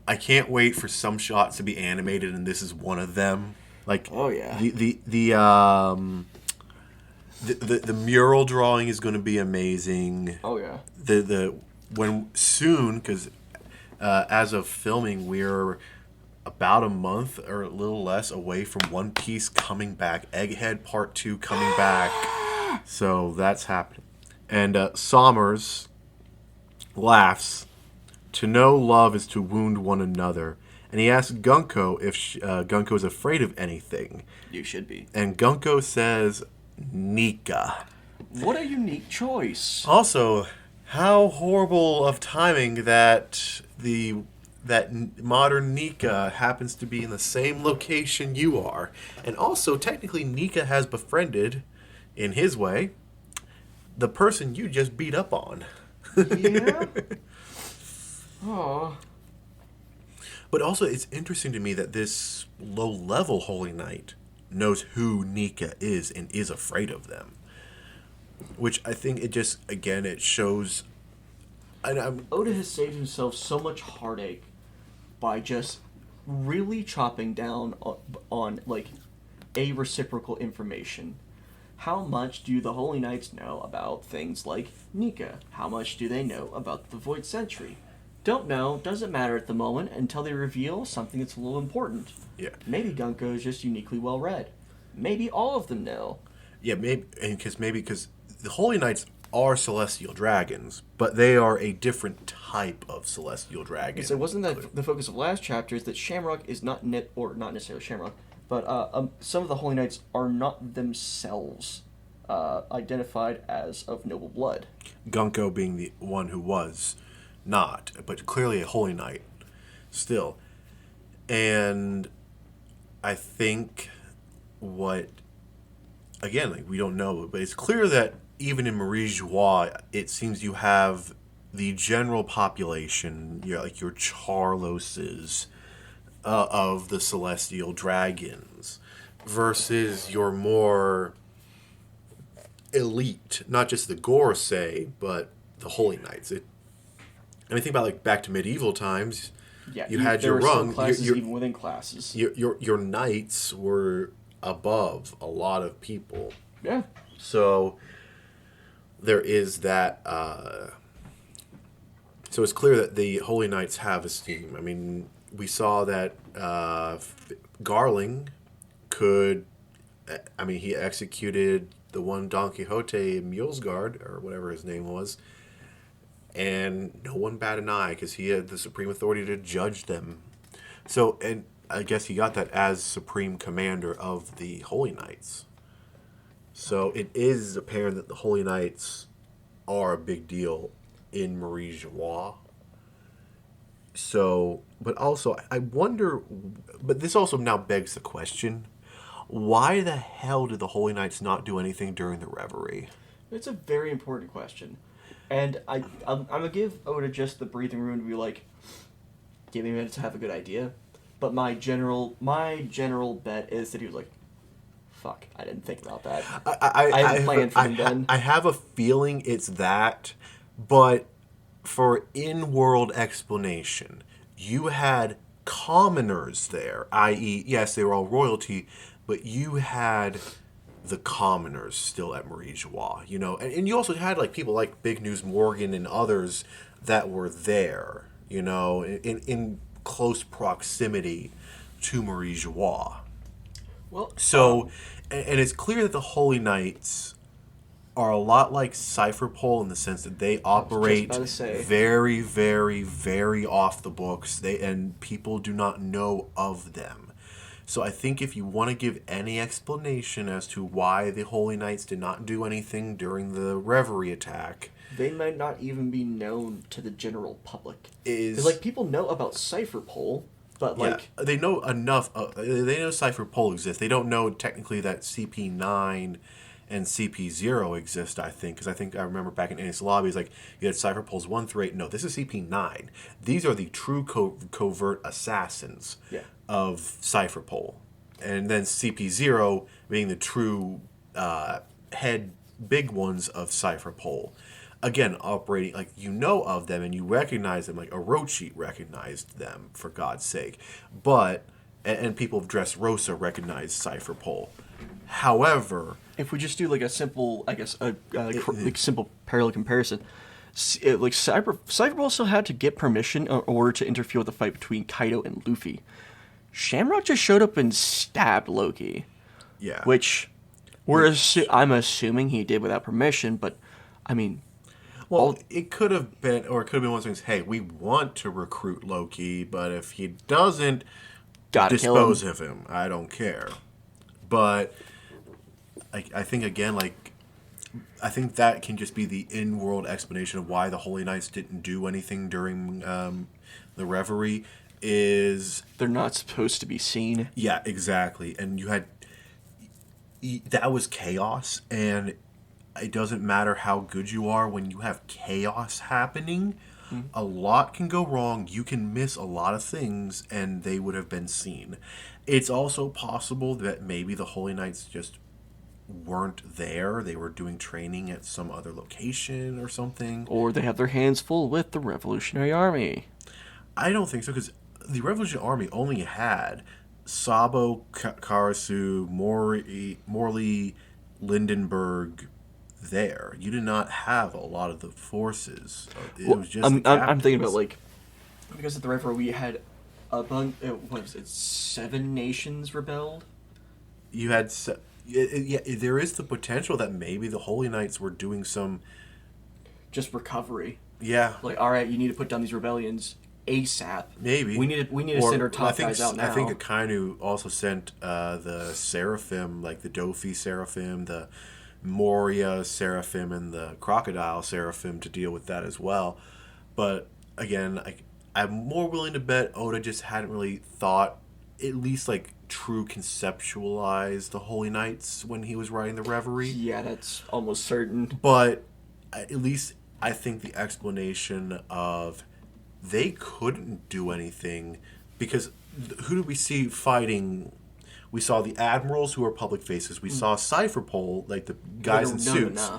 I can't wait for some shots to be animated, and this is one of them. Oh yeah. The mural drawing is going to be amazing. Oh yeah. Because as of filming, we're about a month or a little less away from One Piece coming back. Egghead Part 2 coming back. So that's happening. And Sommers laughs. To know love is to wound one another. And he asks Gunko if Gunko is afraid of anything. You should be. And Gunko says, Nika. What a unique choice. Also, how horrible of timing that modern Nika happens to be in the same location you are. And also, technically, Nika has befriended, in his way, the person you just beat up on. Yeah? Oh. But also, it's interesting to me that this low-level Holy Knight knows who Nika is and is afraid of them. which I think it just, again, it shows. And Oda has saved himself so much heartache by just really chopping down on like a reciprocal information. How much do the Holy Knights know about things like Nika? How much do they know about the Void Century? Don't know, doesn't matter at the moment until they reveal something that's a little important. Yeah. Maybe Gunko is just uniquely well read. Maybe all of them know. Yeah, because the Holy Knights are celestial dragons, but they are a different type of celestial dragon. So wasn't that the focus of last chapter? Is that Shamrock is not not necessarily Shamrock, but some of the Holy Knights are not themselves identified as of noble blood. Gunko being the one who was not, but clearly a Holy Knight still. And I think again, like, we don't know, but it's clear that even in Marie Joie, it seems you have the general population, like your Charloses of the celestial dragons, versus your more elite, not just the Gorosei, but the Holy Knights. And I think about, like, back to medieval times. Yeah, you had your rung. Even within classes. Your knights were above a lot of people. Yeah. So there is that. So it's clear that the Holy Knights have esteem. I mean, we saw that Garling could. I mean, he executed the one Don Quixote Mulesguard, or whatever his name was, and no one batted an eye because he had the supreme authority to judge them. So, and I guess he got that as supreme commander of the Holy Knights. So it is apparent that the Holy Knights are a big deal in Marie Joie. So, but also, I wonder, but this also now begs the question, why the hell did the Holy Knights not do anything during the Reverie? It's a very important question. And I'm going to give Oda just the breathing room to be like, give me a minute to have a good idea. But my general bet is that he was like, fuck, I didn't think about that. I hadn't planned for him then. I have a feeling it's that, but for in-world explanation, you had commoners there, i.e., yes, they were all royalty, but you had the commoners still at Marie Joie, and you also had, like, people like Big News Morgan and others that were there, in close proximity to Marie Joie. Well, so, and it's clear that the Holy Knights are a lot like Cypherpole in the sense that they operate very, very, very off the books. And people do not know of them. So I think if you want to give any explanation as to why the Holy Knights did not do anything during the Reverie attack, they might not even be known to the general public. Because, like, people know about Cypherpole, but, like... Yeah, they know enough. They know Cypherpole exists. They don't know technically that CP9 and CP0 exist, I think. Because I remember back in Ennis Lobbies, like, you had Cypherpoles 1 through 8. No, this is CP9. These are the true covert assassins of Cypherpole. And then CP0 being the true head big ones of Cypherpole. Again, operating, like, of them and you recognize them, like Orochi recognized them, for God's sake. But, and people of Dressrosa recognized Cypherpole. However... If we just do, like, a simple, I guess, simple parallel comparison, like, Cypherpole still had to get permission in order to interfere with the fight between Kaido and Luffy. Shamrock just showed up and stabbed Loki. Yeah. Which, I'm assuming he did without permission, but, I mean... Well, it could have been one of those things, hey, we want to recruit Loki, but if he doesn't, dispose of him. I don't care. But I think, again, like, I think that can just be the in-world explanation of why the Holy Knights didn't do anything during the Reverie is... They're not supposed to be seen. Yeah, exactly. And that was chaos, and... It doesn't matter how good you are when you have chaos happening. Mm-hmm. A lot can go wrong. You can miss a lot of things, and they would have been seen. It's also possible that maybe the Holy Knights just weren't there. They were doing training at some other location or something. Or they have their hands full with the Revolutionary Army. I don't think so, because the Revolutionary Army only had Sabo, Karasu, Morley, Lindenberg there. You did not have a lot of the forces. It was just I'm thinking about, like, because at the river we had a bunch, what was it, 7 nations rebelled? You had... Yeah, there is the potential that maybe the Holy Knights were doing some... Just recovery. Yeah. Like, alright, you need to put down these rebellions ASAP. Maybe. We need to send our top guys out now. I think Akainu also sent the Seraphim, like the Dofi Seraphim, the Moria Seraphim, and the Crocodile Seraphim to deal with that as well. But, again, I'm more willing to bet Oda just hadn't really thought, at least, like, true conceptualize the Holy Knights when he was writing the Reverie. Yeah, that's almost certain. But at least I think the explanation of they couldn't do anything because who did we see fighting? We saw the admirals who are public faces. We saw Cypherpole, like the guys in suits,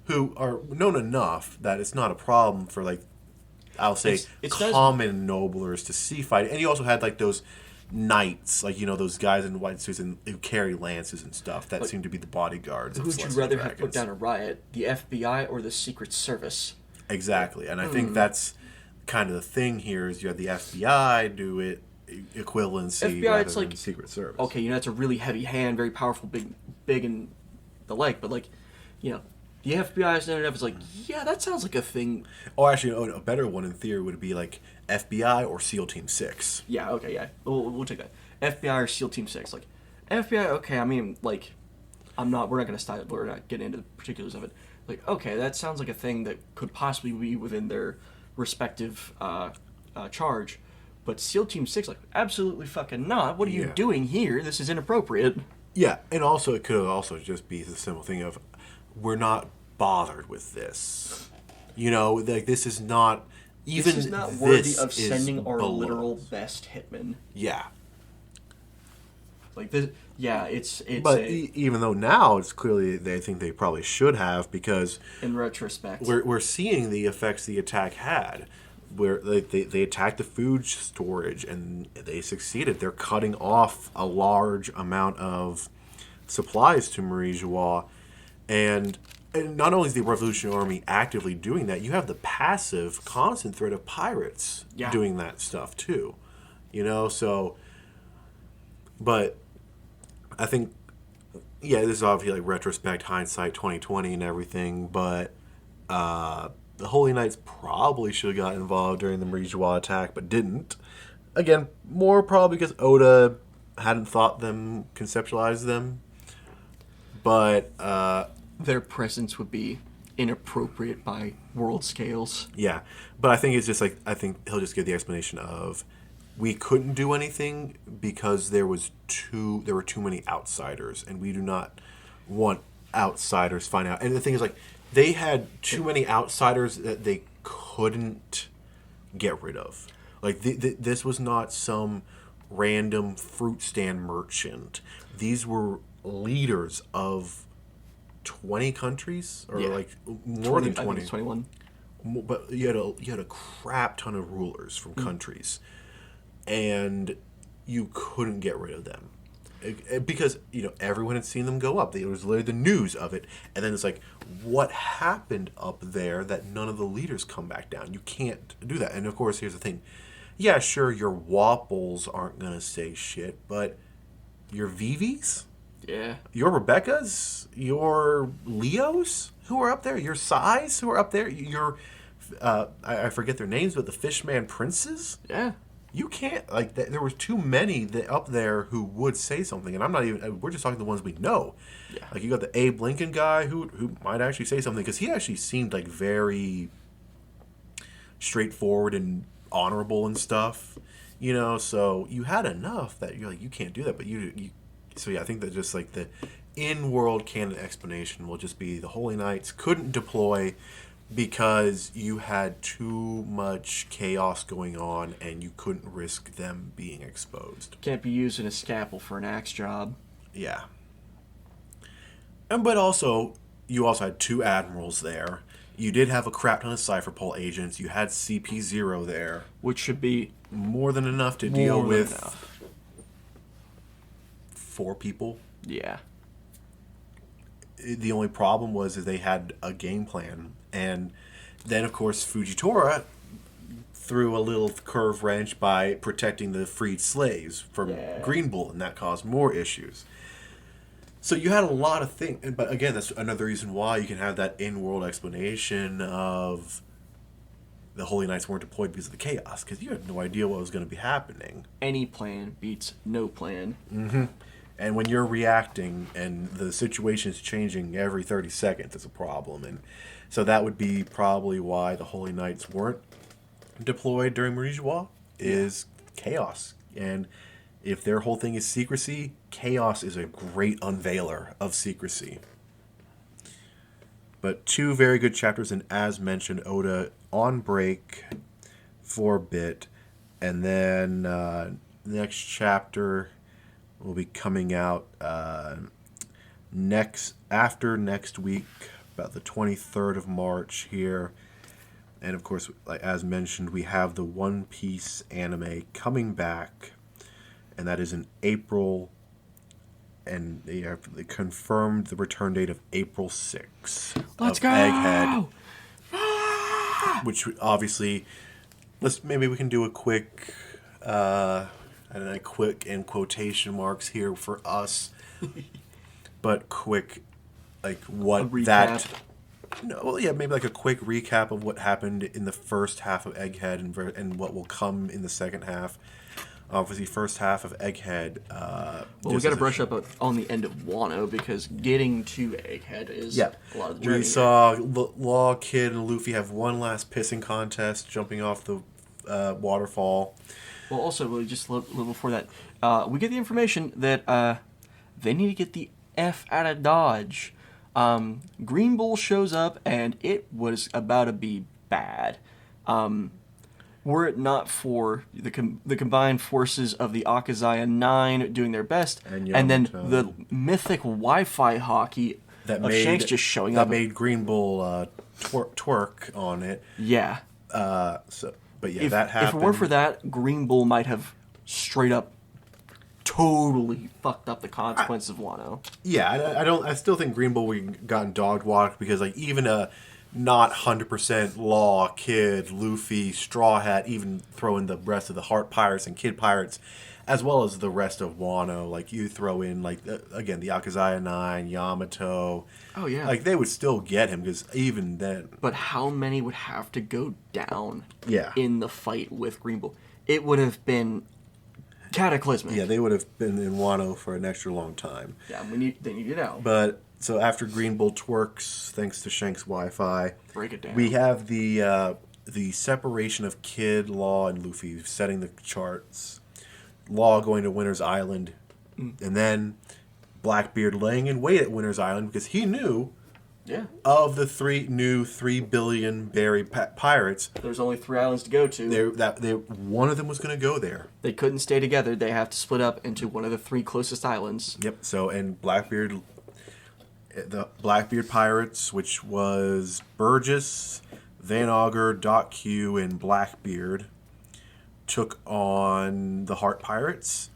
who are known enough that it's not a problem for, like, I'll say common noblers to see fight. And you also had, like, those knights, like, you know, those guys in white suits and who carry lances and stuff that seem to be the bodyguards. Who would you rather have put down a riot, the FBI or the Secret Service? Exactly, and I think that's kind of the thing here is you have the FBI do it equivalency FBI, rather it's than like Secret Service. Okay, you know, it's a really heavy hand, very powerful, big and the like, but, like, you know, the FBI standing up is like, yeah, that sounds like a thing. Oh, actually, a better one in theory would be like FBI or SEAL Team 6. Yeah, okay, yeah. We'll take that. FBI or SEAL Team 6. Like, FBI, okay, I mean, like, we're not getting into the particulars of it. Like, okay, that sounds like a thing that could possibly be within their respective charge. But SEAL Team 6, like, absolutely fucking not. What are you doing here? This is inappropriate. Yeah, and also it could also just be the simple thing of, we're not bothered with this. You know, like, this is not... Even this is not worthy of sending our literal best hitman. Yeah. Like, this... Yeah, it's but even though now it's clearly they think they probably should have, because in retrospect we're seeing the effects the attack had, where they attacked the food storage and they succeeded. They're cutting off a large amount of supplies to Marie Joie, and not only is the Revolutionary Army actively doing that, you have the passive, constant threat of pirates doing that stuff too. You know, so, but I think, yeah, this is obviously like retrospect, hindsight, 2020 and everything, but the Holy Knights probably should have got involved during the Marie Joie attack, but didn't. Again, more probably because Oda hadn't conceptualized them, but their presence would be inappropriate by world scales. Yeah, but I think it's just like, I think he'll just give the explanation of, we couldn't do anything because there were too many outsiders, and we do not want outsiders find out. And the thing is, like, they had too many outsiders that they couldn't get rid of. Like, this was not some random fruit stand merchant. These were leaders of 20 countries, or like more than 20. I think it's 21. But you had a crap ton of rulers from countries, and you couldn't get rid of them because, you know, everyone had seen them go up. It was literally the news of it, and then it's like, what happened up there that none of the leaders come back down? You can't do that. And of course, here's the thing: yeah, sure, your Wapples aren't gonna say shit, but your Vivis, your Rebeccas, your Leos who are up there, your Sais who are up there, your I forget their names, but the Fishman Princes. Yeah. You can't, like, there was too many up there who would say something, and I'm not even, we're just talking the ones we know. Yeah. Like, you got the Abe Lincoln guy who might actually say something, because he actually seemed, like, very straightforward and honorable and stuff, you know, so you had enough that you're like, you can't do that, but you so yeah, I think that just, like, the in-world canon explanation will just be the Holy Knights couldn't deploy because you had too much chaos going on and you couldn't risk them being exposed. Can't be using a scalpel for an axe job. Yeah. But also, you also had 2 admirals there. You did have a crap ton of Cypher Pole agents. You had CP0 there. Which should be more than enough to deal with 4 people. Yeah. The only problem was is they had a game plan. And then, of course, Fujitora threw a little curve wrench by protecting the freed slaves from Green Bull, and that caused more issues. So you had a lot of things, but again, that's another reason why you can have that in-world explanation of the Holy Knights weren't deployed because of the chaos, because you had no idea what was going to be happening. Any plan beats no plan. Mm-hmm. And when you're reacting and the situation is changing every 30 seconds, it's a problem. And so that would be probably why the Holy Knights weren't deployed during Marijois, is chaos. And if their whole thing is secrecy, chaos is a great unveiler of secrecy. But 2 very good chapters, and as mentioned, Oda on break for a bit. And then next chapter will be coming out after next week, about the 23rd of March here. And of course, like as mentioned, we have the One Piece anime coming back, and that is in April. And they confirmed the return date of April 6th. Let's go! Egghead. Which obviously, maybe we can do a quick, I don't know, quick in quotation marks here for us, but quick, like what that. No, well, yeah, maybe like a quick recap of what happened in the first half of Egghead and what will come in the second half. Obviously, first half of Egghead. Well, we got to brush up on the end of Wano, because getting to Egghead is a lot of the journey. We saw Law, Kid, and Luffy have one last pissing contest, jumping off the waterfall. Well, also, just a little before that, we get the information that they need to get the F out of Dodge. Green Bull shows up, and it was about to be bad. Were it not for the combined forces of the Akazaya 9 doing their best, and then the mythic Wi-Fi hockey of Shanks just showing up. That made Green Bull twerk on it. Yeah. But yeah, that happened. If it weren't for that, Green Bull might have straight up totally fucked up the consequences of Wano. Yeah, I still think Green Bull would have gotten dog walked, because like even a not 100% Law, Kid, Luffy, Straw Hat, even throw in the rest of the Heart Pirates and Kid Pirates, as well as the rest of Wano. Like you throw in like again the Akazaya 9, Yamato. Oh yeah. Like they would still get him, because even then. But how many would have to go down? Yeah. In the fight with Green Bull, it would have been cataclysmic. Yeah, they would have been in Wano for an extra long time. Yeah, they need it out. But so after Green Bull twerks, thanks to Shanks' Wi-Fi, break it down. We have the separation of Kid, Law, and Luffy setting the charts. Law going to Winter's Island, and then Blackbeard laying in wait at Winter's Island, because he knew of the 3 billion berry pirates. There's only 3 islands to go to. One of them was going to go there. They couldn't stay together. They have to split up into one of the 3 closest islands. Yep. So, and the Blackbeard pirates, which was Burgess, Van Augur, Doc Q, and Blackbeard, took on the Heart Pirates.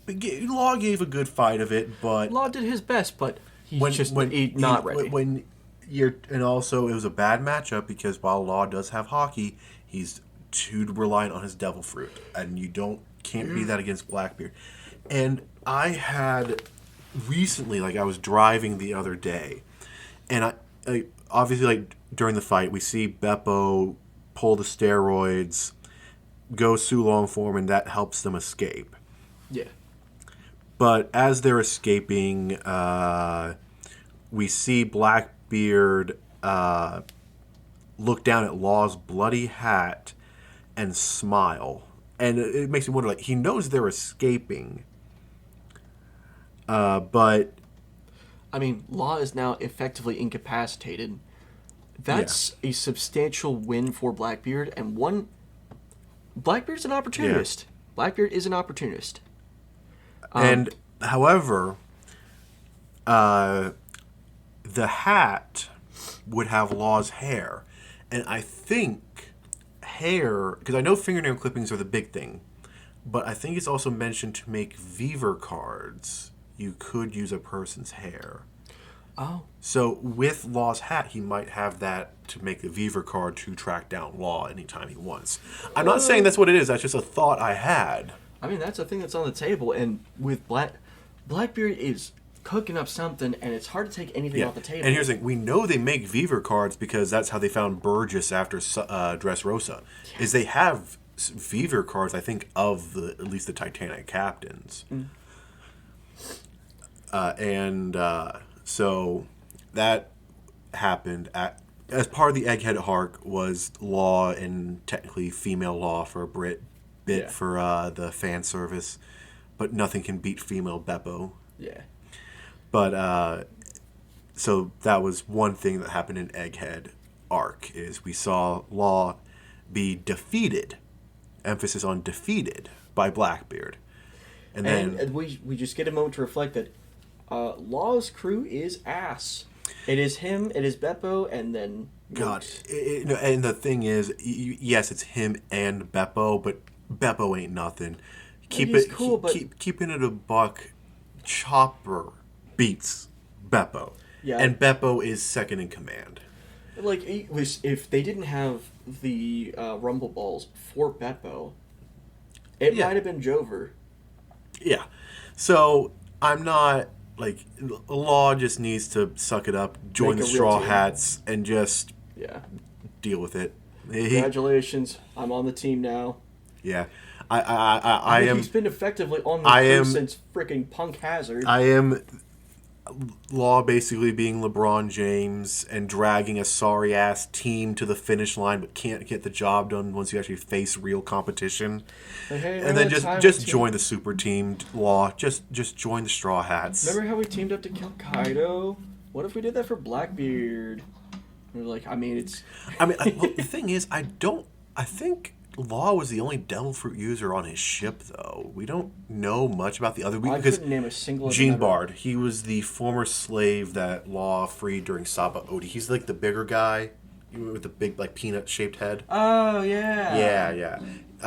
Law gave a good fight of it, but Law did his best, but he's not ready. And also it was a bad matchup, because while Law does have hockey, he's too reliant on his devil fruit, and you can't be that against Blackbeard. And I had recently, like I was driving the other day, and I obviously, like during the fight, we see Beppo pull the steroids, go Sulong form, and that helps them escape. Yeah. But as they're escaping, we see Blackbeard look down at Law's bloody hat and smile. And it makes me wonder, like, he knows they're escaping. But I mean, Law is now effectively incapacitated. That's a substantial win for Blackbeard, and Blackbeard's an opportunist. Yeah. Blackbeard is an opportunist. And however, the hat would have Law's hair. And I think hair, because I know fingernail clippings are the big thing, but I think it's also mentioned to make Viver cards, you could use a person's hair. Oh. So with Law's hat, he might have that to make the Viver card to track down Law anytime he wants. I'm not saying that's what it is. That's just a thought I had. I mean, that's a thing that's on the table, and with Blackbeard is cooking up something, and it's hard to take anything off the table. And here's the thing. We know they make Viver cards because that's how they found Burgess after Dressrosa. Yeah. Is they have Viver cards, I think, of at least the Titanic captains. So that happened as part of the Egghead arc was Law and technically female Law for a bit for the fan service, but nothing can beat female Beppo. Yeah. But so that was one thing that happened in Egghead arc is we saw Law be defeated, emphasis on defeated, by Blackbeard, and then we just get a moment to reflect that Law's crew is ass. It is him, it is Beppo, and then God. And the thing is, yes, it's him and Beppo, but Beppo ain't nothing. Keeping it a buck. Chopper beats Beppo, and Beppo is second in command. Like if they didn't have the Rumble Balls for Beppo, it might have been Jover. Yeah, so I'm not like Law just needs to suck it up, join the Straw Hats, and just deal with it. Congratulations, I'm on the team now. Yeah. I am. He's been effectively on the team since freaking Punk Hazard. I am Law basically being LeBron James and dragging a sorry ass team to the finish line, but can't get the job done once you actually face real competition. And then just join the super team. Law, just join the Straw Hats. Remember how we teamed up to kill Kaido? What if we did that for Blackbeard? Look, the thing is, I think Law was the only Devil Fruit user on his ship, though. We don't know much about the other. I couldn't name a single. Gene Bard. He was the former slave that Law freed during Saba Odi. He's like the bigger guy with the big like peanut-shaped head. Oh yeah. Yeah.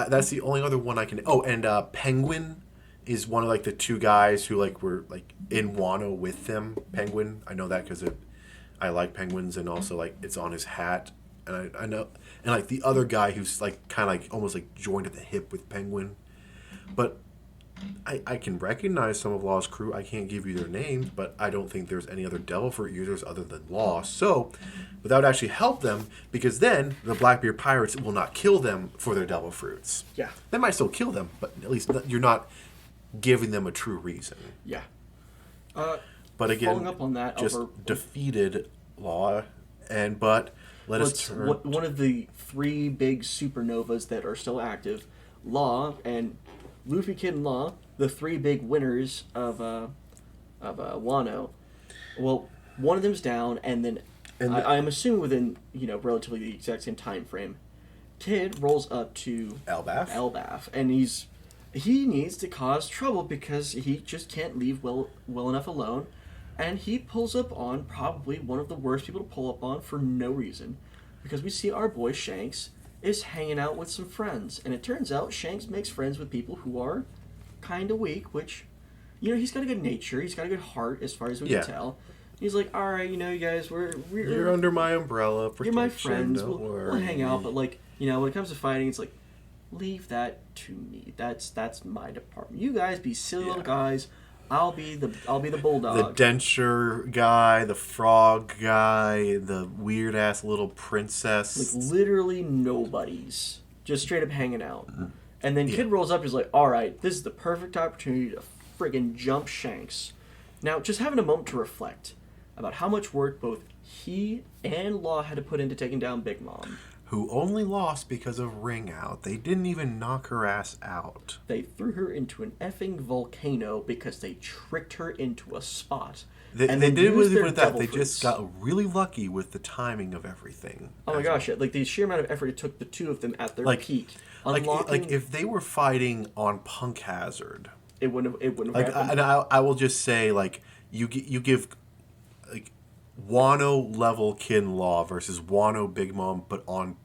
That's the only other one I can. Oh, and Penguin is one of like the two guys who like were like in Wano with them. Penguin. I know that because I like penguins, and also like it's on his hat, and I know. And, like, the other guy who's, like, kind of, like, almost, like, joined at the hip with Penguin. But I can recognize some of Law's crew. I can't give you their names, but I don't think there's any other Devil Fruit users other than Law. So, that would actually help them, because then the Blackbeard Pirates will not kill them for their Devil Fruits. Yeah. They might still kill them, but at least you're not giving them a true reason. Yeah. But again, following up on that, just defeated Law, but... Let us turn. One of the three big supernovas that are still active, Law and Luffy Kid and Law, the three big winners of Wano. Well, one of them's down, and then I'm assuming within relatively the exact same time frame, Kid rolls up to Elbaf, and he needs to cause trouble because he just can't leave well enough alone. And he pulls up on probably one of the worst people to pull up on for no reason. Because we see our boy Shanks is hanging out with some friends. And it turns out Shanks makes friends with people who are kind of weak, which, he's got a good nature. He's got a good heart as far as we can tell. He's like, all right, you guys, you're under my umbrella. You're my friends. We'll hang out. But, when it comes to fighting, it's like, leave that to me. That's my department. You guys be silly little guys. I'll be the bulldog. The denture guy, the frog guy, the weird ass little princess. Like literally nobody's. Just straight up hanging out. And then Kid rolls up, he's like, alright, this is the perfect opportunity to friggin' jump Shanks. Now, just having a moment to reflect about how much work both he and Law had to put into taking down Big Mom. Who only lost because of Ring Out. They didn't even knock her ass out. They threw her into an effing volcano because they tricked her into a spot. They did with that. They just got really lucky with the timing of everything. Oh my gosh, like the sheer amount of effort it took the two of them at their peak. Like if they were fighting on Punk Hazard, it wouldn't have happened. And I will just say, like, you give like Wano level Kin Law versus Wano Big Mom, but on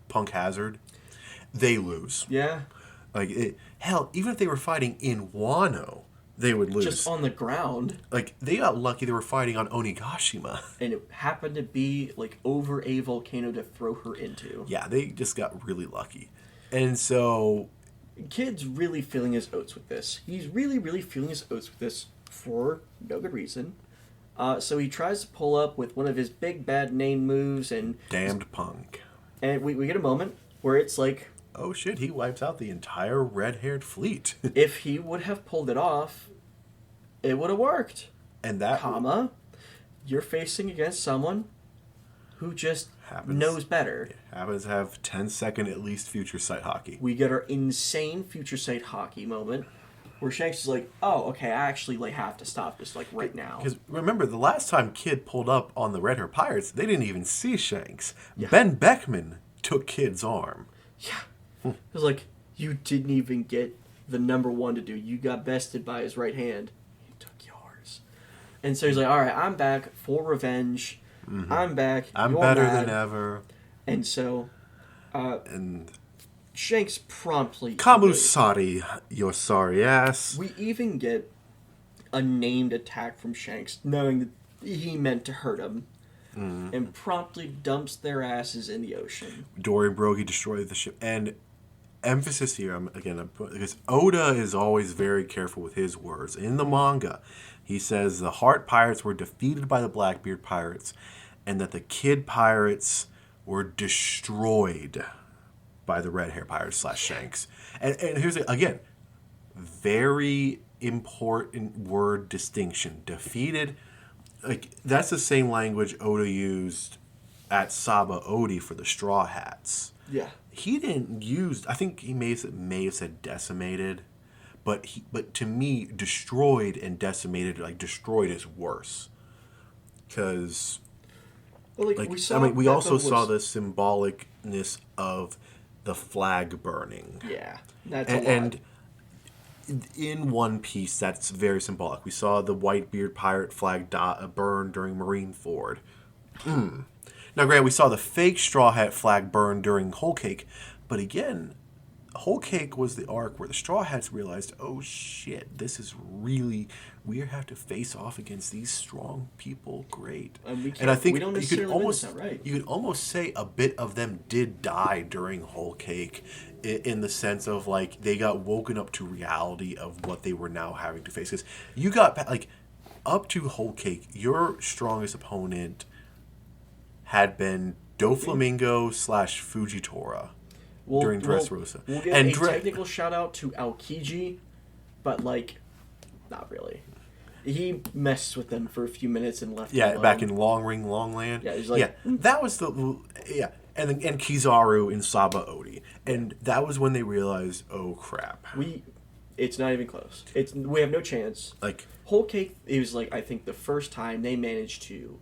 Punk Hazard, they lose. Yeah. Hell, even if they were fighting in Wano, they would lose. Just on the ground. Like, they got lucky they were fighting on Onigashima. And it happened to be, like, over a volcano to throw her into. Yeah, they just got really lucky. And so... Kid's really feeling his oats with this. He's really, really feeling his oats with this for no good reason. So he tries to pull up with one of his big bad name moves and... Damned Punk. And we get a moment where it's like... Oh shit, he wipes out the entire red-haired fleet. If he would have pulled it off, it would have worked. And that... You're facing against someone who just knows better. Happens to have 10-second at least future sight hockey. We get our insane future sight hockey moment where Shanks is like, oh, okay, I actually have to stop this right now. Because remember, the last time Kid pulled up on the Red Hair Pirates, they didn't even see Shanks. Yeah. Ben Beckman took Kid's arm. Yeah. It was like, you didn't even get the number one to do. You got bested by his right hand. He took yours. And so he's like, all right, I'm back for revenge. Mm-hmm. I'm back. I'm better than ever. And so... and Shanks promptly... Kamusari, your sorry ass. We even get a named attack from Shanks, knowing that he meant to hurt him. Mm-hmm. And promptly dumps their asses in the ocean. Dory and Brogy destroy the ship. And... emphasis here, because Oda is always very careful with his words. In the manga, he says the Heart Pirates were defeated by the Blackbeard Pirates, and that the Kid Pirates were destroyed by the Red Hair Pirates / Shanks. And here's, again, very important word distinction. Defeated, that's the same language Oda used at Saba Odi for the Straw Hats. Yeah. He didn't use... I think he may have said decimated, but to me, destroyed and decimated, destroyed is worse. Because... Well, we also saw the symbolicness of the flag burning. Yeah, that's a lot. And in One Piece, that's very symbolic. We saw the Whitebeard pirate flag burn during Marineford. Now, granted, we saw the fake Straw Hat flag burn during Whole Cake, but again, Whole Cake was the arc where the Straw Hats realized, oh shit, this is really... we have to face off against these strong people. Great. And I think you could almost say a bit of them did die during Whole Cake, in the sense of they got woken up to reality of what they were now having to face. Because you got up to Whole Cake, your strongest opponent had been Doflamingo / Fujitora during Dressrosa. We'll give a technical shout out to Aokiji, but not really. He messed with them for a few minutes and left. Yeah, back in Long Ring, Long Land. Yeah, he's that was and Kizaru in Saba Odi, and that was when they realized, oh crap, it's not even close. We have no chance. Whole Cake, it was I think the first time they managed to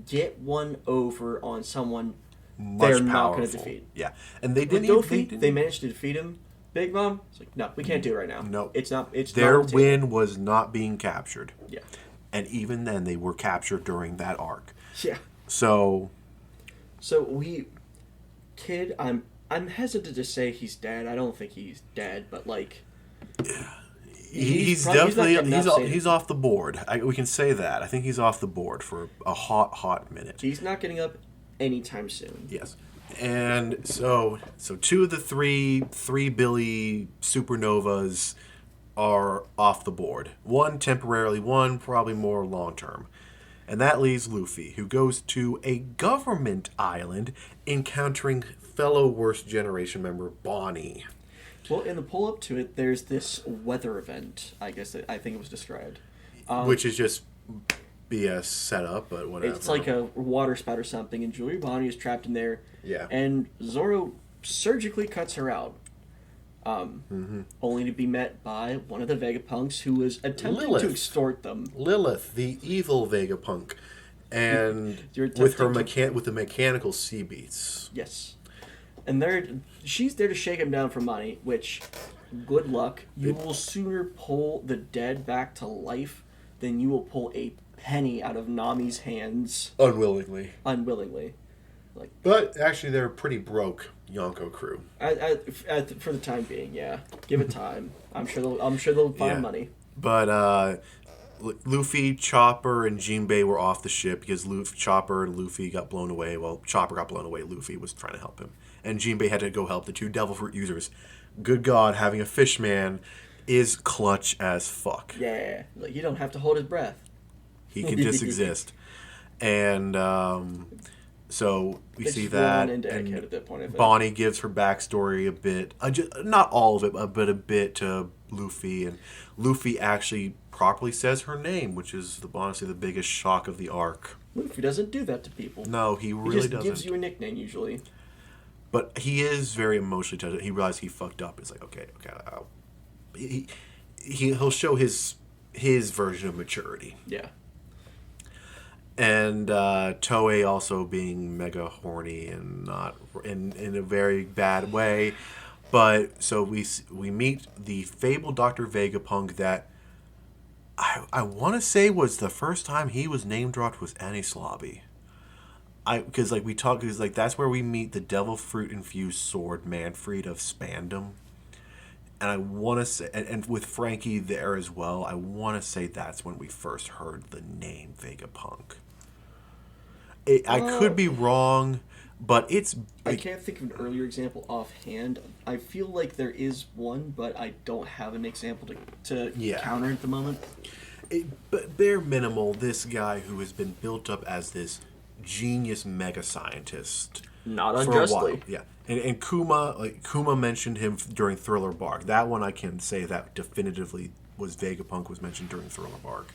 get one over on someone they're not going to defeat. Yeah, and they didn't. They managed to defeat him. Big Mom, it's no, we can't do it right now. No, it's not. It's their win was not being captured. Yeah, and even then, they were captured during that arc. Yeah. So Kid, I'm hesitant to say he's dead. I don't think he's dead, but he's definitely he's off the board. We can say that. I think he's off the board for a hot minute. He's not getting up anytime soon. Yes. And so two of the three Billy supernovas are off the board. One temporarily, one probably more long term. And that leaves Luffy, who goes to a government island encountering fellow Worst Generation member Bonnie. Well, in the pull-up to it, there's this weather event, I guess I think it was described. Which is just BS setup, but whatever. It's like a water spout or something, and Julie Bonnie is trapped in there. Yeah. And Zoro surgically cuts her out. Only to be met by one of the Vegapunks who was attempting to extort them. Lilith, the evil Vegapunk. And with the mechanical sea beats. Yes. And she's there to shake him down for money, which, good luck. You will sooner pull the dead back to life than you will pull a penny out of Nami's hands unwillingly. But actually, they're a pretty broke Yonko crew. For the time being, yeah. Give it time. I'm sure they'll find money. But Luffy, Chopper, and Jinbei were off the ship because Chopper and Luffy got blown away. Well, Chopper got blown away. Luffy was trying to help him, and Jinbei had to go help the two Devil Fruit users. Good God, having a fish man is clutch as fuck. Yeah, like you don't have to hold his breath. He can just exist. And so we see that. And at that point, Bonnie gives her backstory a bit. Not all of it, but a bit to Luffy. And Luffy actually properly says her name, which is honestly the biggest shock of the arc. Luffy doesn't do that to people. No, he really doesn't. He gives you a nickname, usually. But he is very emotionally touched. He realized he fucked up. It's like, okay. He'll show his version of maturity. Yeah. And Toei also being mega horny and not in a very bad way. But so we meet the fabled Dr. Vegapunk that I want to say was the first time he was name dropped was Anis Lobby. Because that's where we meet the devil fruit infused sword Manfred of Spandam. And I want to say, and with Frankie there as well, I want to say that's when we first heard the name Vegapunk. I could be wrong, but I can't think of an earlier example offhand. I feel like there is one, but I don't have an example to counter at the moment. But bare minimal, this guy who has been built up as this genius mega scientist. Not unjustly. Yeah. And Kuma mentioned him during Thriller Bark. That one I can say that definitively was Vegapunk was mentioned during Thriller Bark.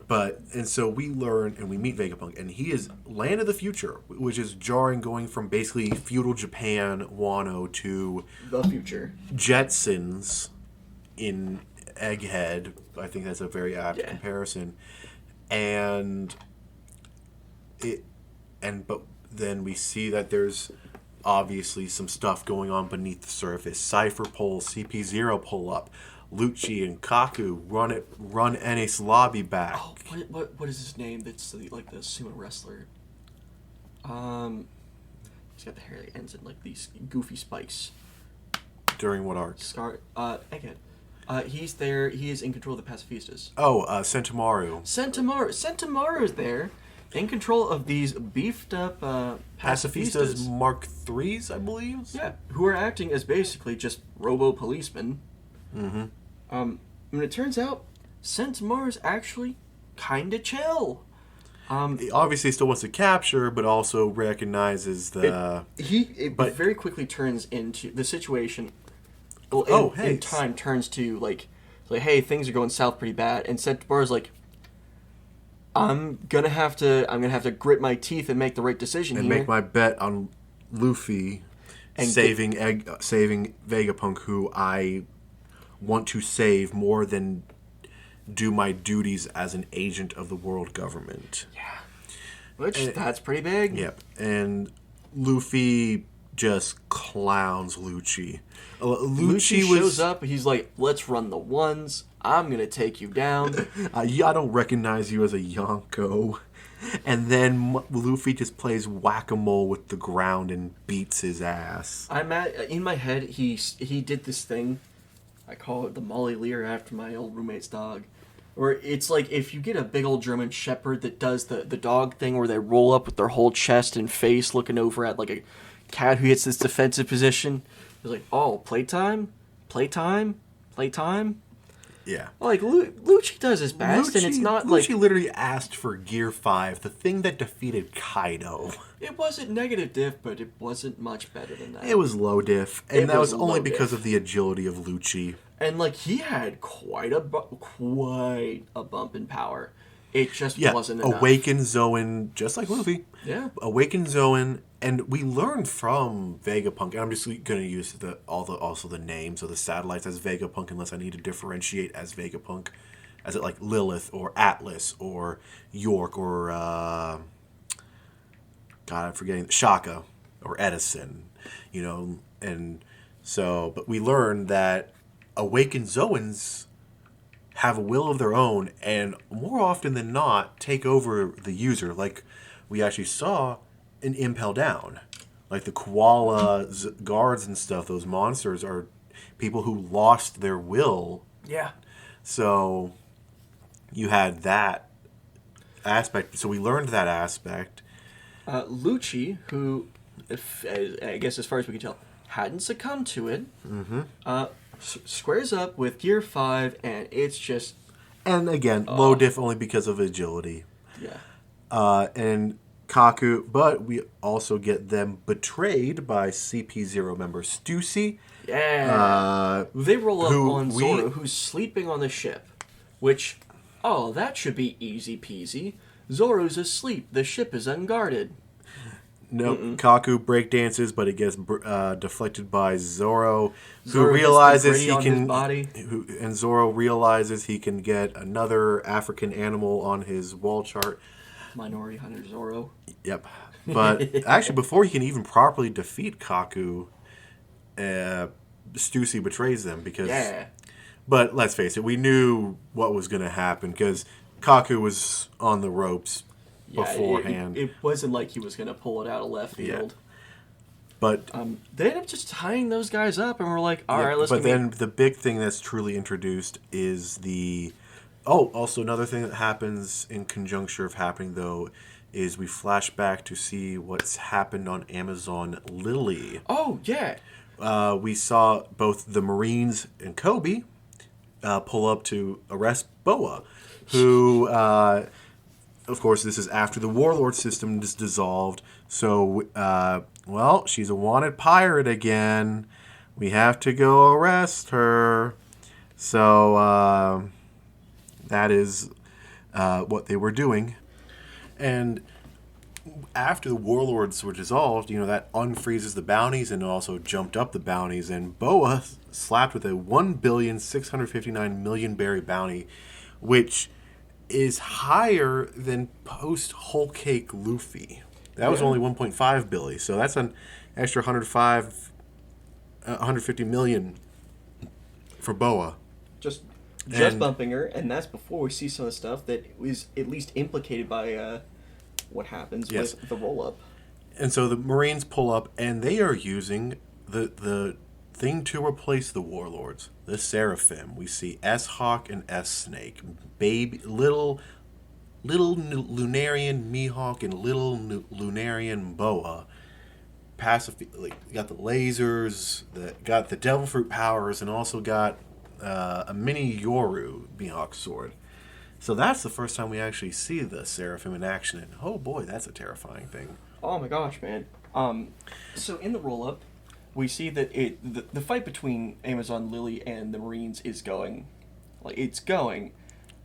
And so we learn and we meet Vegapunk, and he is Land of the Future, which is jarring, going from basically feudal Japan, Wano, to the future. Jetsons in Egghead. I think that's a very apt comparison. But then we see that there's obviously some stuff going on beneath the surface. Cypher pull, CP0 pull up. Lucci and Kaku run Anis Lobby back. Oh, what is his name? That's like the sumo wrestler. He's got the hair that ends in like these goofy spikes. During what arc? Egghead. He's there. He is in control of the pacifistas. Oh, Sentomaru. Sentomaru's there, in control of these beefed up pacifistas. Mark IIIs, I believe. Yeah, who are acting as basically just robo policemen. Mm-hmm. And it turns out Sentomaru's actually kind of chill. He obviously still wants to capture, but also recognizes it very quickly turns into the situation. Well, in time turns to like, hey, things are going south pretty bad, and Sentomaru's like, I'm gonna have to grit my teeth and make the right decision and here. make my bet on Luffy and saving Vegapunk, who I want to save more than do my duties as an agent of the world government. Yeah. That's pretty big. Yep. And Luffy just clowns Lucci. Lucci shows up, he's like, let's run the ones. I'm going to take you down. I don't recognize you as a Yonko. And then Luffy just plays whack-a-mole with the ground and beats his ass. In my head, he did this thing. I call it the Molly Lear after my old roommate's dog. Where it's like if you get a big old German Shepherd that does the dog thing where they roll up with their whole chest and face looking over at like a cat who hits this defensive position. It's like, oh, playtime? Yeah. Like, Lucci does his best, and it's not like... Lucci literally asked for Gear 5, the thing that defeated Kaido. It wasn't negative diff, but it wasn't much better than that. It was low diff, and that was only because of the agility of Lucci. And, like, he had quite a bump in power. It just wasn't enough. Awakened Zoan, just like Luffy. Yeah. Awakened Zoan, and we learned from Vegapunk, and I'm just going to use also the names of the satellites as Vegapunk, unless I need to differentiate as Vegapunk, as it like Lilith or Atlas or York or God, I'm forgetting Shaka or Edison, and so, but we learned that Awakened Zoans have a will of their own and more often than not take over the user, like we actually saw in Impel Down. Like the koala guards and stuff, those monsters are people who lost their will. Yeah. So you had that aspect. So we learned that aspect. Lucci, who, I guess as far as we can tell, hadn't succumbed to it, squares up with Gear 5, and it's just... And again, low diff only because of agility. Yeah. And Kaku, but we also get them betrayed by CP0 member Stussy. Yeah. They roll up on Zoro, who's sleeping on the ship, which, that should be easy peasy. Zoro's asleep. The ship is unguarded. No, Kaku breakdances, but it gets deflected by Zoro, who Zoro realizes he on can. his body. And Zoro realizes he can get another African animal on his wall chart. Minority Hunter Zoro. Yep. But actually, before he can even properly defeat Kaku, Stussy betrays them because. Yeah. But let's face it, we knew what was going to happen because Kaku was on the ropes beforehand. It wasn't like he was going to pull it out of left field. Yeah. But they ended up just tying those guys up, and we're like, all right, let's. But then the big thing that's truly introduced is the. Oh, also another thing that happens in conjuncture of happening though is we flash back to see what's happened on Amazon Lily. Oh yeah. We saw both the Marines and Kobe pull up to arrest Boa, who. Of course, this is after the warlord system is dissolved. So, she's a wanted pirate again. We have to go arrest her. So, that is what they were doing. And after the warlords were dissolved, that unfreezes the bounties and also jumped up the bounties. And Boa slapped with a 1,659,000,000 berry bounty, which is higher than post Whole Cake Luffy. That was only 1.5 billion, so that's an extra 150 million for Boa. Just bumping her, and that's before we see some of the stuff that was at least implicated by what happens with the roll-up. And so the Marines pull up, and they are using the thing to replace the warlords, the Seraphim. We see S-Hawk and S-Snake, baby, little Lunarian Mihawk and little Lunarian Boa. You got the lasers, got the Devil Fruit powers, and also got a mini Yoru Mihawk sword. So that's the first time we actually see the Seraphim in action, and oh boy, that's a terrifying thing. Oh my gosh, man. So in the roll-up, we see that the fight between Amazon Lily and the Marines is going. It's going.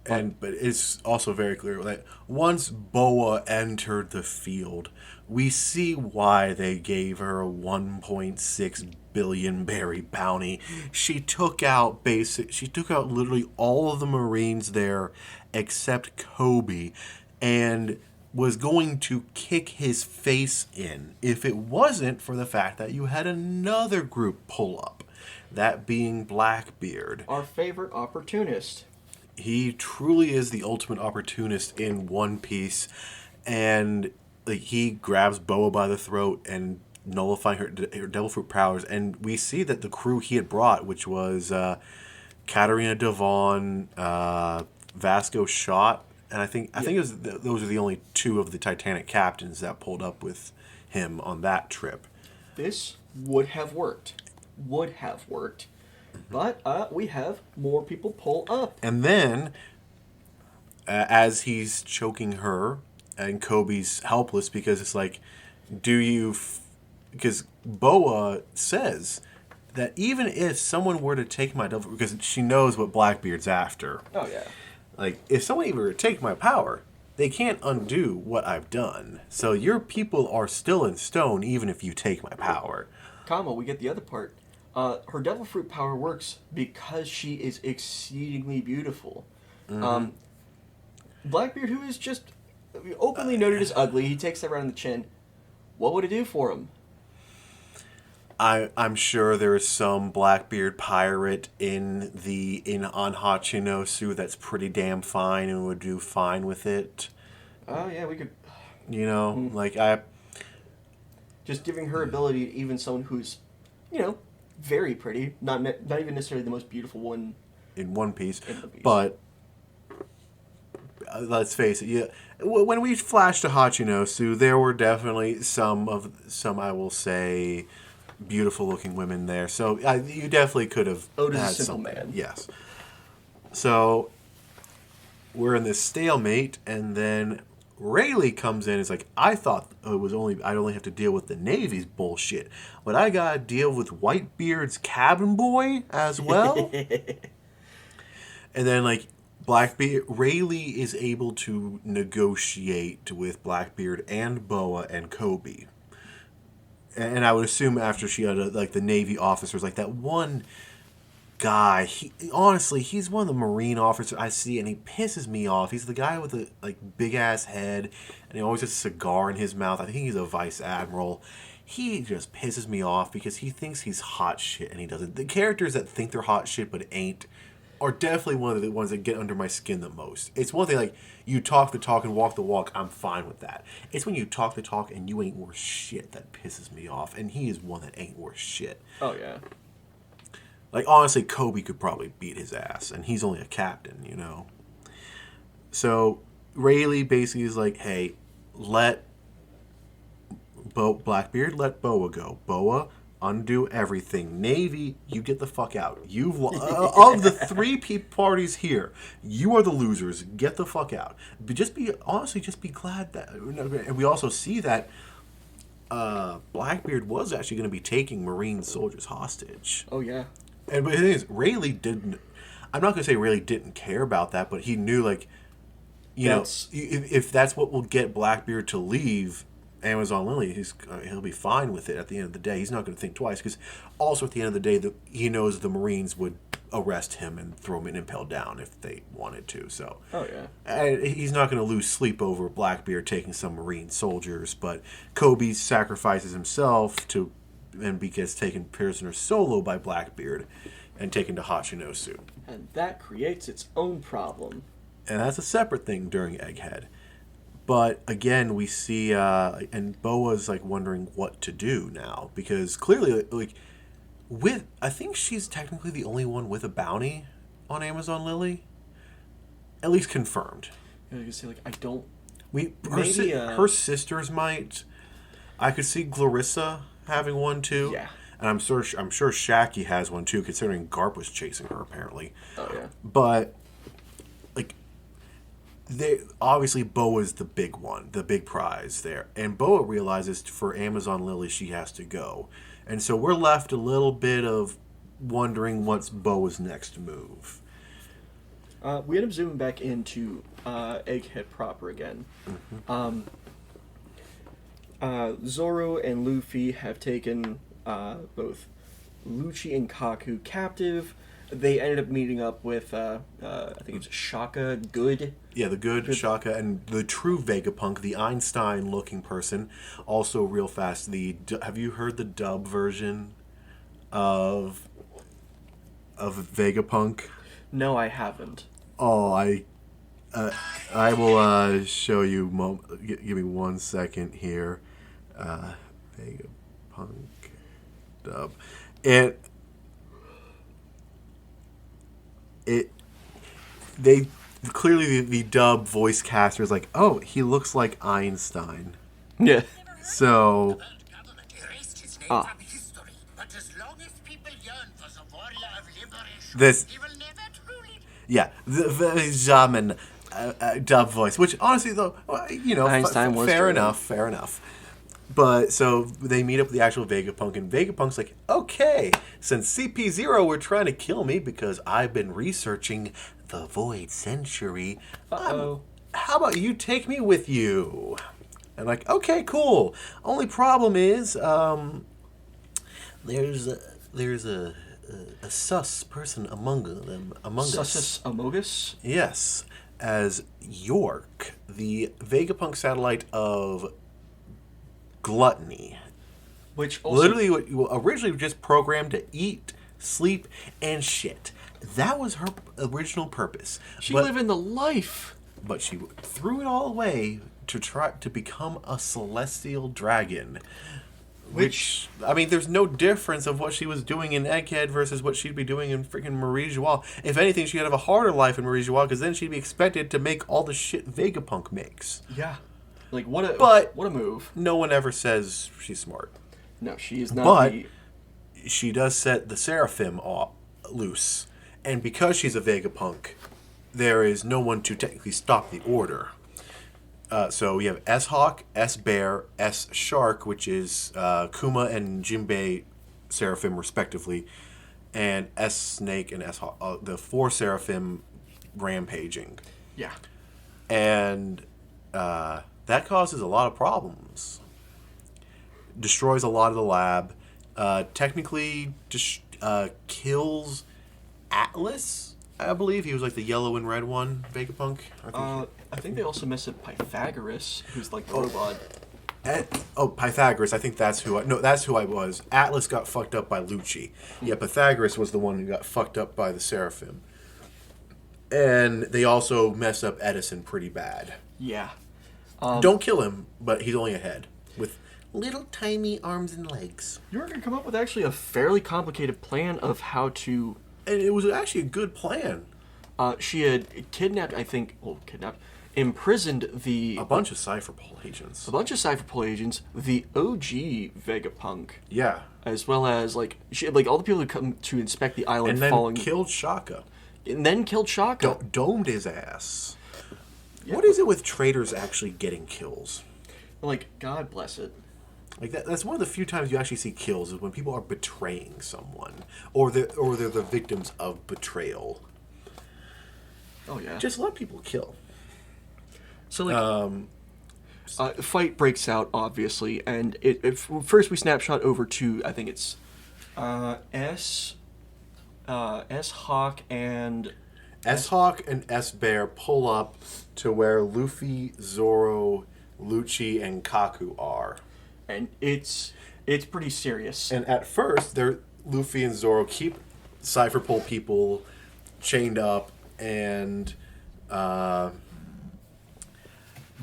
But it's also very clear that once Boa entered the field, we see why they gave her a 1.6 billion berry bounty. She took out literally all of the Marines there except Kobe, and was going to kick his face in if it wasn't for the fact that you had another group pull up, that being Blackbeard. Our favorite opportunist. He truly is the ultimate opportunist in One Piece, and he grabs Boa by the throat and nullifying her Devil Fruit powers, and we see that the crew he had brought, which was Katarina Devon, Vasco Shot, and I think it was those are the only two of the Titanic captains that pulled up with him on that trip. This would have worked. But we have more people pull up. And then, as he's choking her, and Kobe's helpless because it's like, because Boa says that even if someone were to take my devil, because she knows what Blackbeard's after. Oh, yeah. If someone even were to take my power, they can't undo what I've done. So your people are still in stone even if you take my power. We get the other part. Her Devil Fruit power works because she is exceedingly beautiful. Mm-hmm. Blackbeard, who is just openly noted as ugly, he takes that right on the chin. What would it do for him? I'm sure there is some Blackbeard pirate in on Hachinosu that's pretty damn fine and would do fine with it. Oh yeah, we could. You know, like I. Just giving her ability, even someone who's, very pretty, not even necessarily the most beautiful one in One Piece, but let's face it, yeah. When we flashed to Hachinosu, there were definitely some I will say, beautiful looking women there. So you definitely could have Oda's had a simple something. man. Yes. So we're in this stalemate, and then Rayleigh comes in and is like, I'd only have to deal with the Navy's bullshit, but I gotta deal with Whitebeard's cabin boy as well. And then Rayleigh is able to negotiate with Blackbeard and Boa and Kobe. And I would assume after she had the Navy officers, like that one guy, he's one of the Marine officers I see, and he pisses me off. He's the guy with the big ass head, and he always has a cigar in his mouth. I think he's a vice admiral. He just pisses me off because he thinks he's hot shit, and he doesn't. The characters that think they're hot shit but ain't are definitely one of the ones that get under my skin the most. It's one thing you talk the talk and walk the walk, I'm fine with that. It's when you talk the talk and you ain't worth shit that pisses me off, and he is one that ain't worth shit. Oh yeah. Honestly, Kobe could probably beat his ass, and he's only a captain, you know? So, Rayleigh basically is like, hey, let Blackbeard, let Boa go. Boa, undo everything. Navy, you get the fuck out. Of the three parties here, you are the losers. Get the fuck out. But just be glad that... And we also see that Blackbeard was actually going to be taking Marine soldiers hostage. Oh, yeah. But the thing is, Rayleigh didn't... I'm not going to say Rayleigh didn't care about that, but he knew, if that's what will get Blackbeard to leave Amazon Lily, he'll be fine with it at the end of the day. He's not going to think twice, because also at the end of the day, he knows the Marines would arrest him and throw him and impel down if they wanted to. So, oh yeah, he's not going to lose sleep over Blackbeard taking some Marine soldiers, but Kobe sacrifices himself and gets taken prisoner solo by Blackbeard and taken to Hachinosu. And that creates its own problem. And that's a separate thing during Egghead. But again, we see, and Boa's wondering what to do now, because clearly, I think she's technically the only one with a bounty on Amazon Lily, at least confirmed. I was gonna say, I don't. Her sisters might. I could see Clarissa having one too. Yeah. And I'm sure Shaki has one too, considering Garp was chasing her apparently. Oh yeah. But obviously Boa's the big one, the big prize there. And Boa realizes for Amazon Lily she has to go. And so we're left a little bit of wondering what's Boa's next move. We end up zooming back into Egghead proper again. Mm-hmm. Zoro and Luffy have taken both Lucci and Kaku captive. They ended up meeting up with, I think it's Shaka Good. Yeah, the good Shaka, and the true Vegapunk, the Einstein-looking person. Also, real fast, have you heard the dub version of Vegapunk? No, I haven't. Oh, I will show you. Give me 1 second here. Vegapunk dub. They clearly the dub voice caster is like, oh, he looks like Einstein. Yeah. So. This. Yeah, the German dub voice, which honestly though, Einstein was fair enough. But so they meet up with the actual Vegapunk, and Vegapunk's like, okay, since CP0 were trying to kill me because I've been researching the Void Century, how about you take me with you? And okay, cool. Only problem is, there's a sus person among us. Sussus Amogus? Yes, as York, the Vegapunk satellite of Gluttony, Which also... Literally, originally just programmed to eat, sleep, and shit. That was her original purpose. She lived in the life. But she threw it all away to try to become a celestial dragon. Which, I mean, there's no difference of what she was doing in Egghead versus what she'd be doing in freaking Marie Joie. If anything, she'd have a harder life in Marie Joie because then she'd be expected to make all the shit Vegapunk makes. Yeah. Like, what a move. No one ever says she's smart. No, she is not. But she does set the Seraphim loose. And because she's a Vegapunk, there is no one to technically stop the order. So we have S-Hawk, S-Bear, S-Shark, which is Kuma and Jinbei Seraphim, respectively, and S-Snake and S-Hawk, the 4 Seraphim rampaging. Yeah. And that causes a lot of problems. Destroys a lot of the lab. Technically kills Atlas, I believe. He was like the yellow and red one, Vegapunk. I think they also mess up Pythagoras, who's like the robot. Pythagoras. I think that's who I was. Atlas got fucked up by Lucci. Yeah, Pythagoras was the one who got fucked up by the Seraphim. And they also mess up Edison pretty bad. Yeah. Don't kill him, but he's only a head with little tiny arms and legs. You were going to come up with actually a fairly complicated plan of how to... And it was actually a good plan. She had imprisoned a bunch of Cypherpole agents. The OG Vegapunk. Yeah. As well as, all the people who come to inspect the island and then killed Shaka. And then killed Shaka. Domed his ass. Yeah. What is it with traitors actually getting kills? God bless it. That's one of the few times you actually see kills is when people are betraying someone. Or they're the victims of betrayal. Oh, yeah. Just let people kill. So, fight breaks out, obviously, and first we snapshot over to, I think it's S-Hawk and... S-Hawk and S-Bear pull up to where Luffy, Zoro, Lucci, and Kaku are. And it's pretty serious. And at first, Luffy and Zoro keep Cypherpole people chained up and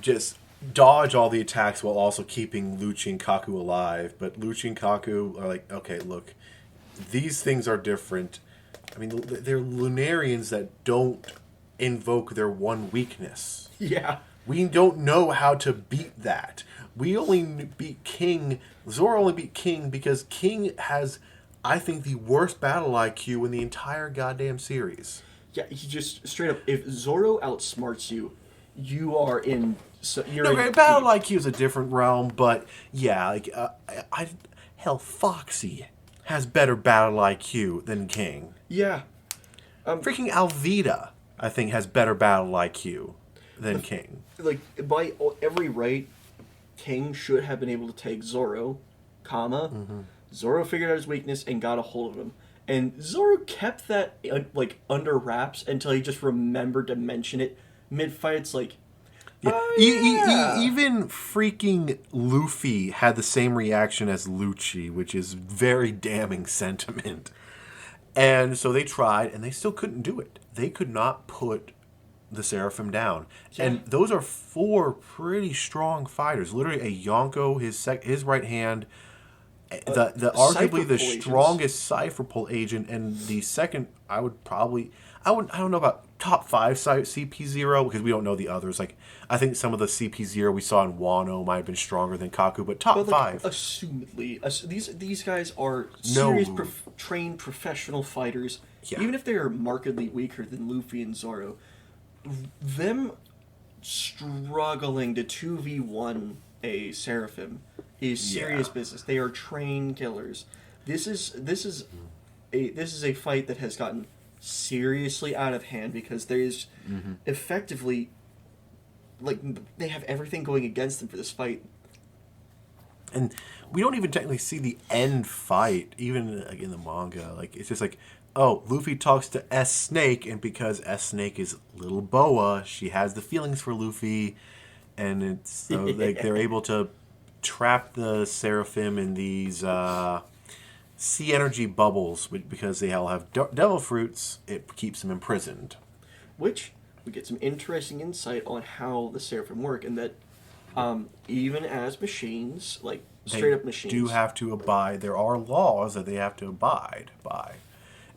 just dodge all the attacks while also keeping Lucci and Kaku alive. But Lucci and Kaku are like, okay, look, these things are different. I mean, they're Lunarians that don't invoke their one weakness. Yeah. We don't know how to beat that. We only beat King. Zoro only beat King because King has, I think, the worst battle IQ in the entire goddamn series. Yeah, he just straight up, if Zoro outsmarts you, you are in... Battle IQ is a different realm, but yeah, Foxy has better battle IQ than King. Yeah. Freaking Alvida, I think, has better battle IQ than King. By every right, King should have been able to take Zoro, Zoro figured out his weakness and got a hold of him. And Zoro kept that, under wraps until he just remembered to mention it mid-fight. It's like... Yeah. Even freaking Luffy had the same reaction as Lucci, which is very damning sentiment. And so they tried, and they still couldn't do it. They could not put the Seraphim down. Yeah. And those are 4 pretty strong fighters. Literally a Yonko, his right hand, the arguably the strongest Cypherpole agent, and the second, I don't know about top 5 CP0 because we don't know the others. I think some of the CP0 we saw in Wano might have been stronger than Kaku, but top 5. Assumedly, these guys are serious trained professional fighters. Yeah. Even if they are markedly weaker than Luffy and Zoro, them struggling to 2v1 a Seraphim is serious business. They are trained killers. This is a fight that has gotten seriously out of hand because there is effectively they have everything going against them for this fight. And we don't even technically see the end fight, even in the manga. It's just Luffy talks to S-Snake, and because S-Snake is little Boa, she has the feelings for Luffy, and it's they're able to trap the Seraphim in these sea energy bubbles because they all have devil fruits. It keeps them imprisoned. Which we get some interesting insight on how the Seraphim work, and that even as machines, like straight up machines, do have to abide. There are laws that they have to abide by.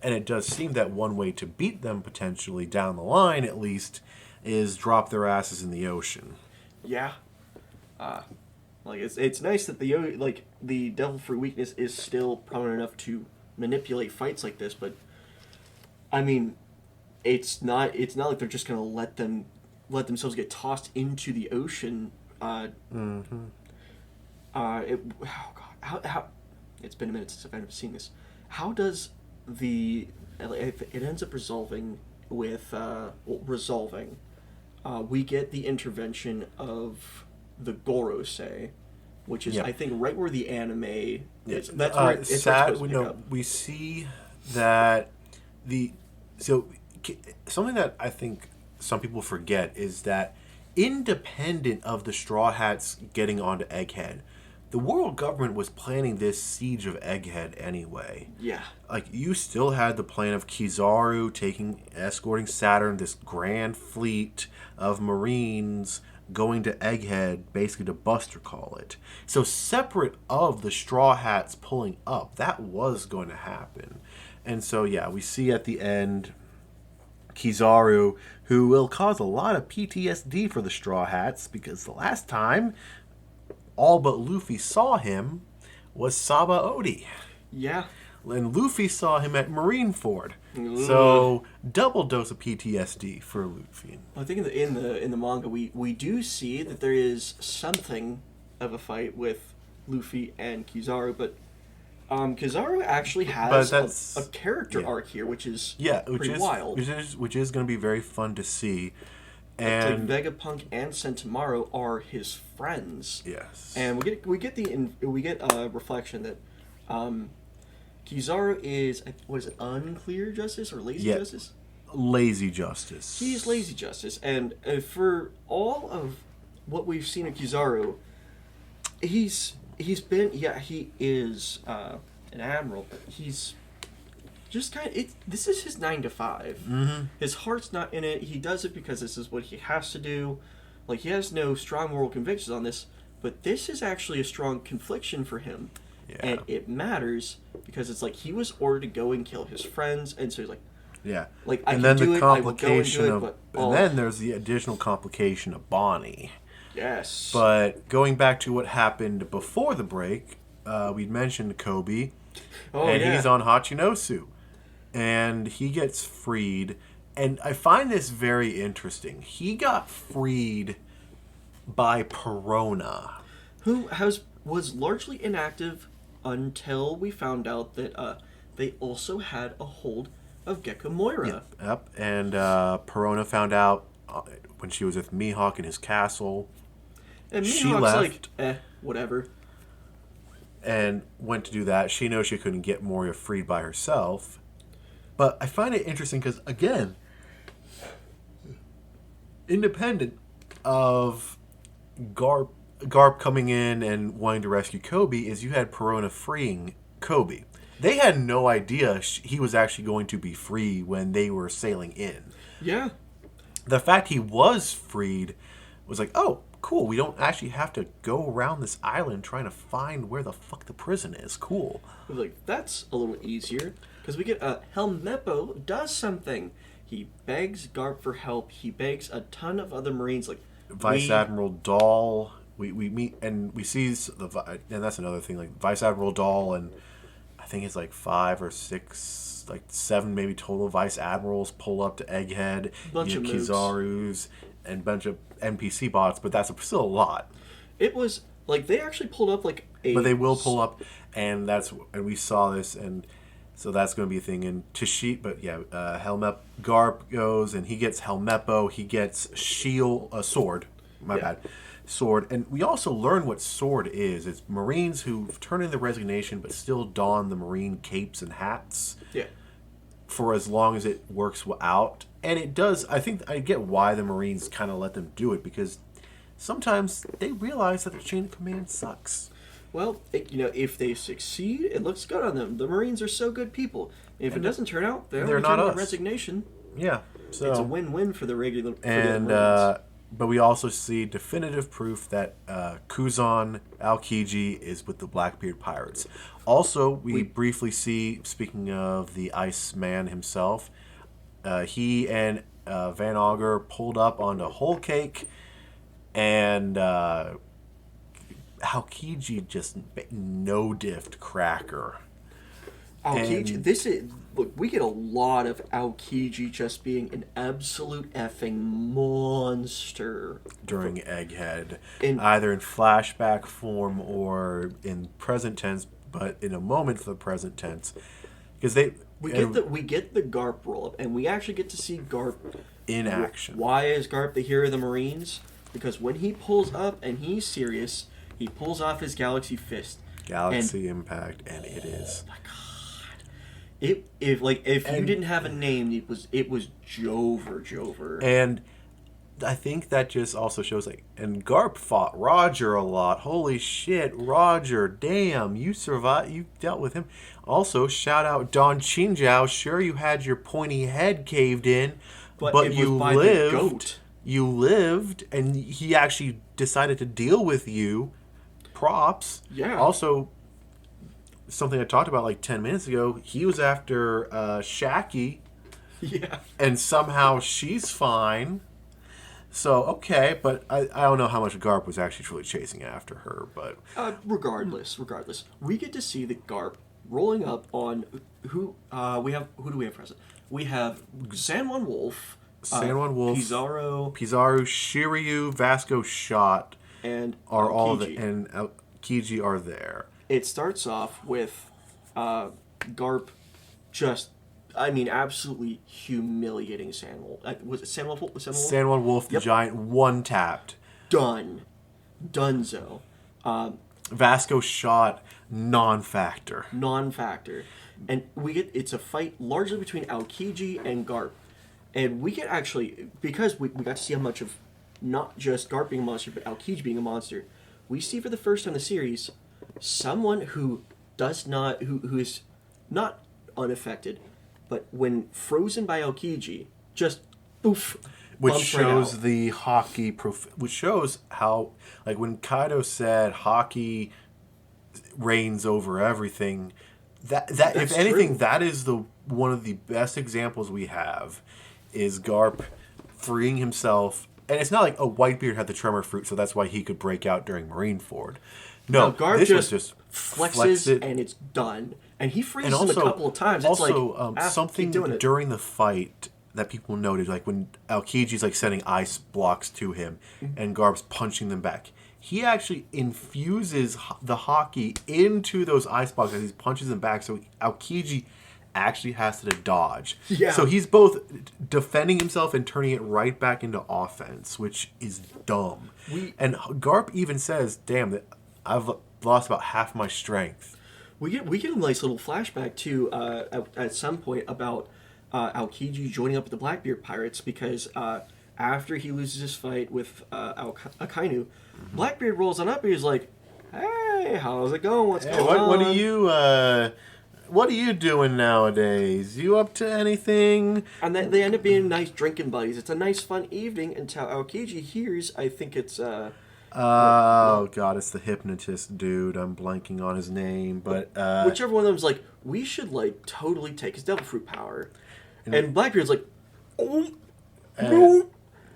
And it does seem that one way to beat them potentially down the line, at least, is drop their asses in the ocean. Yeah. Like it's nice that the devil fruit weakness is still prominent enough to manipulate fights like this, but I mean, it's not like they're just gonna let themselves get tossed into the ocean. Oh God, how it's been a minute since I've seen this. How does it ends up resolving with resolving? We get the intervention of the Gorosei, which is I think right where the anime is. That's where it's supposed to pick up. We see that something that I think some people forget is that independent of the Straw Hats getting onto Egghead, the world government was planning this siege of Egghead anyway. Yeah. Like, you still had the plan of Kizaru escorting Saturn, this grand fleet of Marines going to Egghead, basically to Buster Call it. So separate of the Straw Hats pulling up, that was going to happen. And so, yeah, we see at the end Kizaru, who will cause a lot of PTSD for the Straw Hats, because the last time all but Luffy saw him was Saba Odi. Yeah. And Luffy saw him at Marineford. So double dose of PTSD for Luffy. I think in the manga we do see that there is something of a fight with Luffy and Kizaru, but Kizaru actually has a character arc here, which is pretty wild. Which is going to be very fun to see. And like Vegapunk and Sentomaru are his friends. Yes. And we get a reflection that Kizaru is unclear justice or lazy justice? Lazy justice. He's lazy justice, and for all of what we've seen of Kizaru, he is an admiral, but he's just this is his 9 to 5. Mm-hmm. His heart's not in it. He does it because this is what he has to do. Like, he has no strong moral convictions on this, but this is actually a strong confliction for him. Yeah. And it matters because it's like he was ordered to go and kill his friends, and so he's like, yeah. Like, I can do it, I will go and do it, but... And then there's the additional complication of Bonnie. Yes. But going back to what happened before the break, we'd mentioned Kobe. He's on Hachinosu. And he gets freed. And I find this very interesting. He got freed by Perona, who was largely inactive until we found out that they also had a hold of Gecko Moira. Yep. And Perona found out when she was with Mihawk in his castle. And Mihawk's like, whatever. And went to do that. She knows she couldn't get Moria freed by herself. But I find it interesting because, again, independent of Garp coming in and wanting to rescue Kobe, is you had Perona freeing Kobe. They had no idea he was actually going to be free when they were sailing in. Yeah. The fact he was freed was like, oh, cool. We don't actually have to go around this island trying to find where the fuck the prison is. Cool. Like, that's a little easier. Because we get Helmeppo does something. He begs Garp for help. He begs a ton of other Marines. Like Vice Admiral Dahl. We meet and we see and that's another thing. Like Vice Admiral Dahl and I think it's like 5 or 6, like 7 maybe total Vice Admirals pull up to Egghead. Bunch of Kizaru's and a bunch of NPC bots, but that's still a lot. It was like they actually pulled up like a. But they will pull up, and we saw this, and so that's going to be a thing. And Garp goes and he gets Helmeppo. He gets sword. Sword, and we also learn what sword is. It's Marines who've turned in their resignation but still don the Marine capes and hats. Yeah. For as long as it works out, and it does. I think I get why the Marines kind of let them do it because sometimes they realize that their chain of command sucks. Well, if they succeed, it looks good on them. The Marines are so good people. If it doesn't turn out, they're not us. Resignation. Yeah, so it's a win-win for the regular. And for the Marines. But we also see definitive proof that Kuzan Aokiji is with the Blackbeard Pirates. Also, we briefly see, speaking of the Iceman himself, he and Van Auger pulled up onto Whole Cake, and Aokiji just no-diffed Cracker. Aokiji, look, we get a lot of Aokiji just being an absolute effing monster during Egghead, either in flashback form or in present tense, but in a moment for the present tense, because we get the Garp roll up, and we actually get to see Garp in action. Why is Garp the hero of the Marines? Because when he pulls up and he's serious, he pulls off his Galaxy Fist. Galaxy Impact, and it is. Oh my god! If you didn't have a name, it was Jover. And I think that just also shows and Garp fought Roger a lot. Holy shit, Roger! Damn, you survived. You dealt with him. Also, shout out Don Chinjiao. Sure, you had your pointy head caved in, but you lived. You lived, and he actually decided to deal with you. Props. Yeah. Also, something I talked about 10 minutes ago, he was after Shaki. Yeah. And somehow she's fine. So, okay, but I don't know how much Garp was actually truly chasing after her, but... Regardless, we get to see the Garp rolling up on who do we have present? We have San Juan Wolf, Pizarro, Shiryu, Vasco Shot, and are Kiji. all and Kiji are there. It starts off with Garp just, absolutely humiliating San Wolf. Was it San Wolf? San Juan Wolf, the giant, one-tapped. Dunzo. Vasco Shot, non-factor. And it's a fight largely between Aokiji and Garp. And we get actually, because we got to see how much of not just Garp being a monster, but Aokiji being a monster, we see for the first time in the series someone who is not unaffected, but when frozen by Aokiji, just poof. Which shows the hockey, which shows how, when Kaido said hockey reigns over everything, that if anything, true. That is one of the best examples we have, is Garp freeing himself. And it's not like Whitebeard had the tremor fruit, so that's why he could break out during Marineford. No, Garp just flexes it, and it's done. And he freezes him a couple of times. It's something during the fight that people noted, when Aokiji's sending ice blocks to him, and Garp's punching them back. He actually infuses the hockey into those ice blocks as he punches them back, so Aokiji actually has to dodge. Yeah. So he's both defending himself and turning it right back into offense, which is dumb. And Garp even says, "Damn, that I've lost about half my strength." We get a nice little flashback too at some point about Aokiji joining up with the Blackbeard Pirates, because after he loses his fight with Akainu, Blackbeard rolls on up and he's like, "Hey, how's it going? What's going on? What are you doing nowadays? You up to anything?" And they end up being nice drinking buddies. It's a nice, fun evening until Aokiji hears, I think it's... God, it's the hypnotist dude. I'm blanking on his name, but... whichever one of them's like, we should, totally take his devil fruit power. And Blackbeard's like, "Oh, no."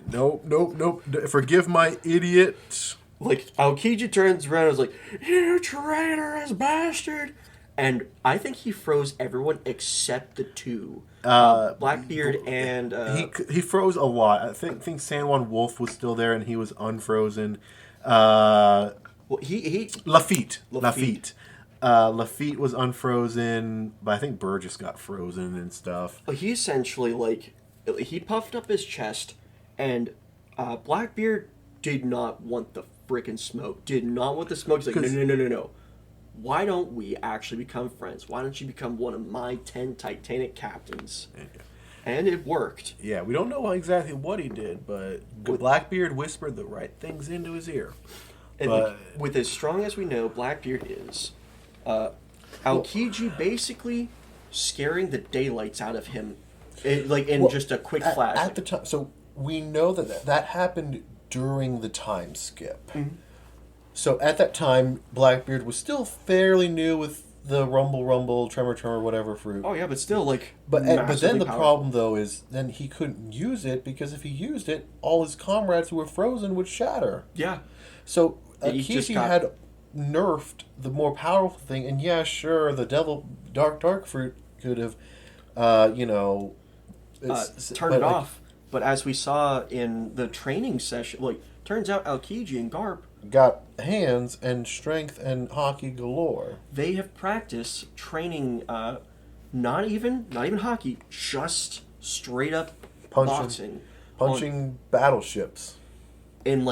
Nope. Forgive my idiot. Aokiji turns around and is like, "You traitorous bastard!" And I think he froze everyone except the two. Blackbeard and... He froze a lot. I think San Juan Wolf was still there and he was unfrozen. Lafitte. Lafitte was unfrozen, but I think Burgess got frozen and stuff. He essentially, he puffed up his chest, and Blackbeard did not want the frickin' smoke. Did not want the smoke. He's like, no. Why don't we actually become friends? Why don't you become one of my 10 Titanic captains? And it worked. Yeah, we don't know exactly what he did, but Blackbeard whispered the right things into his ear. And but with as strong as we know Blackbeard is, Aokiji basically scaring the daylights out of him, just a quick flash. At the time, so we know that happened during the time skip. Mm-hmm. So at that time, Blackbeard was still fairly new with the rumble, tremor, whatever fruit. Oh yeah, but still But then the powerful. problem though is then he couldn't use it because if he used it, all his comrades who were frozen would shatter. Yeah. So Aokiji had nerfed the more powerful thing, and yeah, sure, the devil dark fruit could have, turned it off. But as we saw in the training session, turns out Aokiji and Garp got hands and strength and hockey galore. They have practiced training, not even hockey, just straight up boxing, punching battleships, and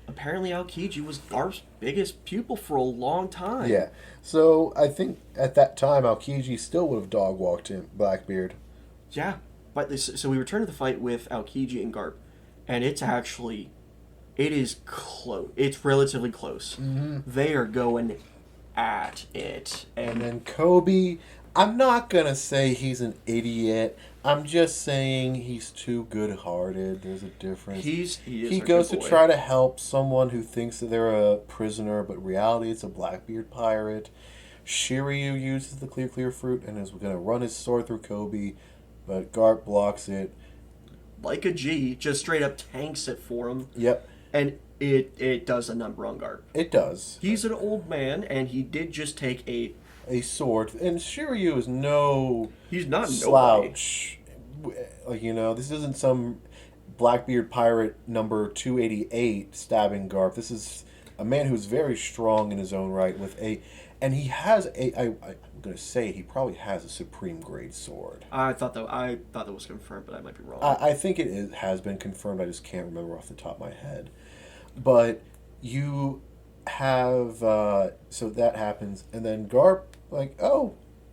apparently Aokiji was Garp's biggest pupil for a long time. Yeah, so I think at that time Aokiji still would have dog walked him, Blackbeard. Yeah, but so we return to the fight with Aokiji and Garp, and it's actually. It is close. It's relatively close. Mm-hmm. They are going at it. And then Kobe, I'm not going to say he's an idiot. I'm just saying he's too good-hearted. There's a difference. He goes to try to help someone who thinks that they're a prisoner, but in reality it's a Blackbeard pirate. Shiryu uses the clear fruit and is going to run his sword through Kobe, but Garp blocks it. Like a G, just straight up tanks it for him. Yep. And it does a number on Garp. It does. He's an old man, and he did just take a sword. And Shiryu is no He's not slouch. This isn't some Blackbeard pirate number 288 stabbing Garp. This is a man who's very strong in his own right and he has I'm going to say he probably has a supreme grade sword. I thought that was confirmed, but I might be wrong. I think it has been confirmed. I just can't remember off the top of my head. But you have so that happens, and then Garp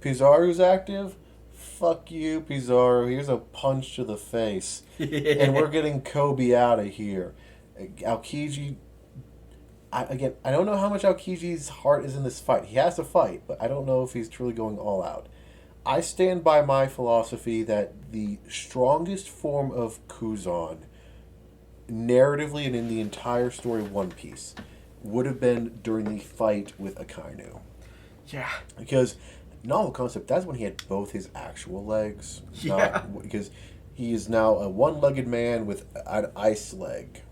Pizarro's active. Fuck you, Pizarro. Here's a punch to the face, and we're getting Kobe out of here. Aokiji. I don't know how much Aokiji's heart is in this fight. He has to fight, but I don't know if he's truly going all out. I stand by my philosophy that the strongest form of Kuzan, narratively and in the entire story of One Piece, would have been during the fight with Akainu. Yeah. Because, novel concept, that's when he had both his actual legs. Yeah. Because he is now a one-legged man with an ice leg.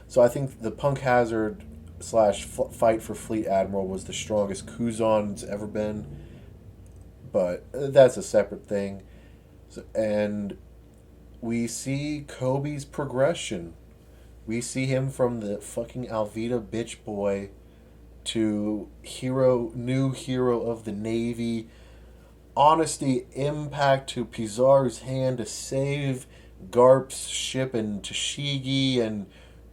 So I think the Punk Hazard / fight for Fleet Admiral was the strongest Kuzan's ever been. But that's a separate thing. And we see Kobe's progression. We see him from the fucking Alvida bitch boy to new hero of the Navy. Honesty, impact to Pizarro's hand to save Garp's ship and Tashigi and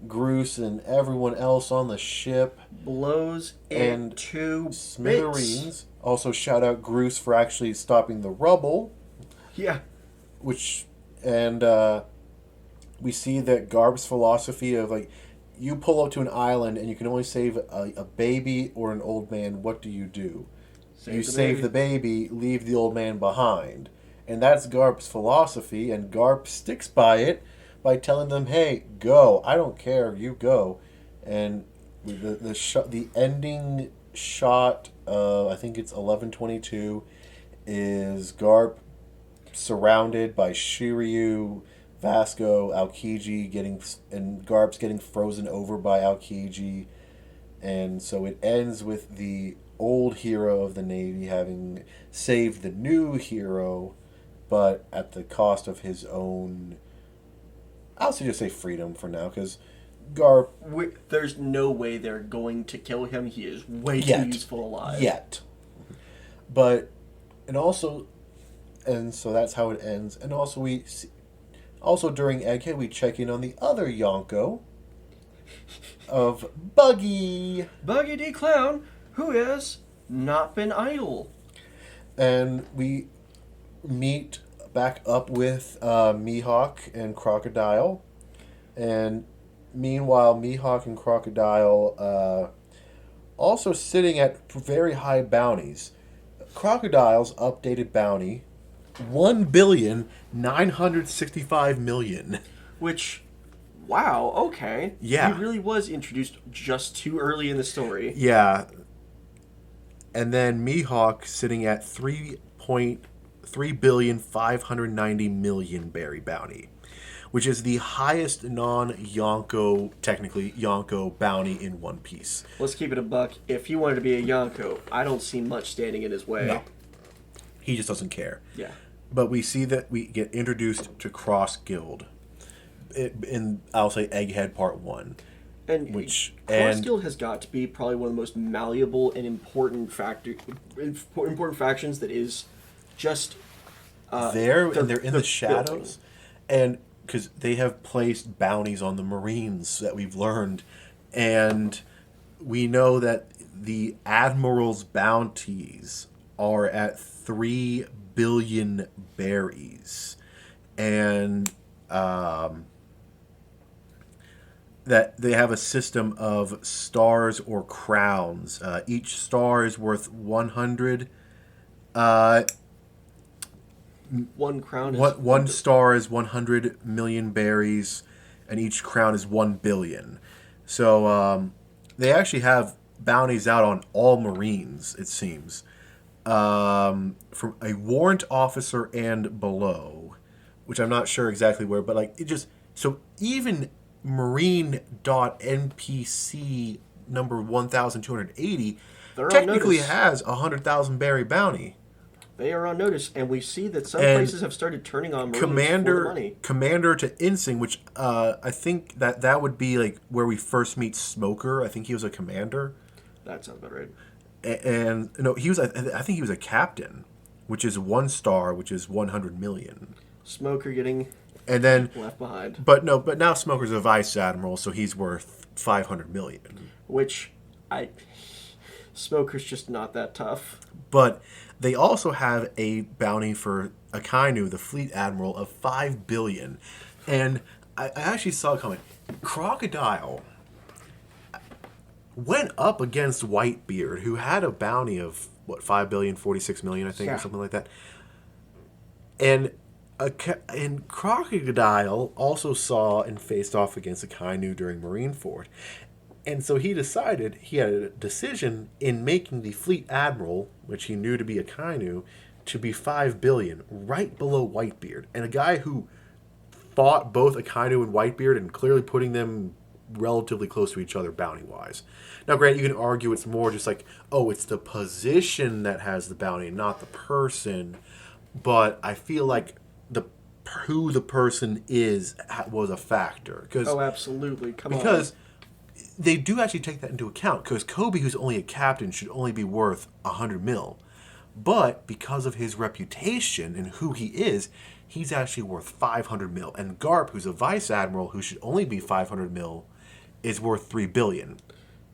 Groose and everyone else on the ship. Blows and to smithereens. Bits. Also shout out Groose for actually stopping the rubble. Yeah. We see that Garp's philosophy of you pull up to an island and you can only save a baby or an old man. What do? You save the baby, leave the old man behind. And that's Garp's philosophy, and Garp sticks by it by telling them, hey, go. I don't care. You go. And the ending shot of, I think it's 11:22, is Garp surrounded by Shiryu, Vasco, Aokiji and Garp's getting frozen over by Aokiji. And so it ends with the old hero of the Navy having saved the new hero, but at the cost of his own, I'll just say freedom for now, because Garp... There's no way they're going to kill him. He is way too useful alive. Yet. And so that's how it ends. And also during Egghead, we check in on the other Yonko of Buggy. Buggy D. Clown, who has not been idle. And we meet back up with Mihawk and Crocodile. And meanwhile, Mihawk and Crocodile also sitting at very high bounties. Crocodile's updated bounty, 1,965,000,000. Which, wow, okay. Yeah. He really was introduced just too early in the story. Yeah. And then Mihawk sitting at 3,590,000,000 berry bounty, which is the highest non-Yonko, technically, Yonko bounty in One Piece. Let's keep it a buck. If he wanted to be a Yonko, I don't see much standing in his way. No. He just doesn't care. Yeah. But we see that we get introduced to Cross Guild in, I'll say, Egghead Part 1. And Cross Guild has got to be probably one of the most malleable and important factions that is just they're in the shadows, and because they have placed bounties on the Marines that we've learned, and we know that the Admiral's bounties are at 3 billion berries, and that they have a system of stars or crowns. Each star is worth 100. One crown is... One star is 100 million berries, and each crown is 1 billion. So they actually have bounties out on all Marines, it seems. From a warrant officer and below, which I'm not sure exactly where, but like it just... So even Marine.NPC number 1280 technically has a 100,000 berry bounty. They are on notice, and we see that some places have started turning on Marines for the money. Commander to Insing, which I think that would be like where we first meet Smoker. I think he was a commander. That sounds about right. And no, he was. I think he was a captain, which is 1 star, which is 100 million. Smoker getting and then left behind. But now Smoker's a vice admiral, so he's worth 500 million. Which Smoker's just not that tough. But they also have a bounty for Akainu, the fleet admiral, of 5 billion. And I actually saw a comment. Crocodile went up against Whitebeard, who had a bounty of, 5 billion, 46 million, I think, or something like that. And Crocodile also saw and faced off against Akainu during Marineford. And so he decided, he had a decision in making the fleet admiral, which he knew to be Akainu, to be 5 billion, right below Whitebeard. And a guy who fought both Akainu and Whitebeard and clearly putting them relatively close to each other bounty-wise. Now, granted, you can argue it's more just like, oh, it's the position that has the bounty, not the person. But I feel like who the person is was a factor. Oh, absolutely. Because they do actually take that into account, because Kobe, who's only a captain, should only be worth 100 mil. But because of his reputation and who he is, he's actually worth 500 mil. And Garp, who's a vice admiral, who should only be 500 mil, is worth 3 billion.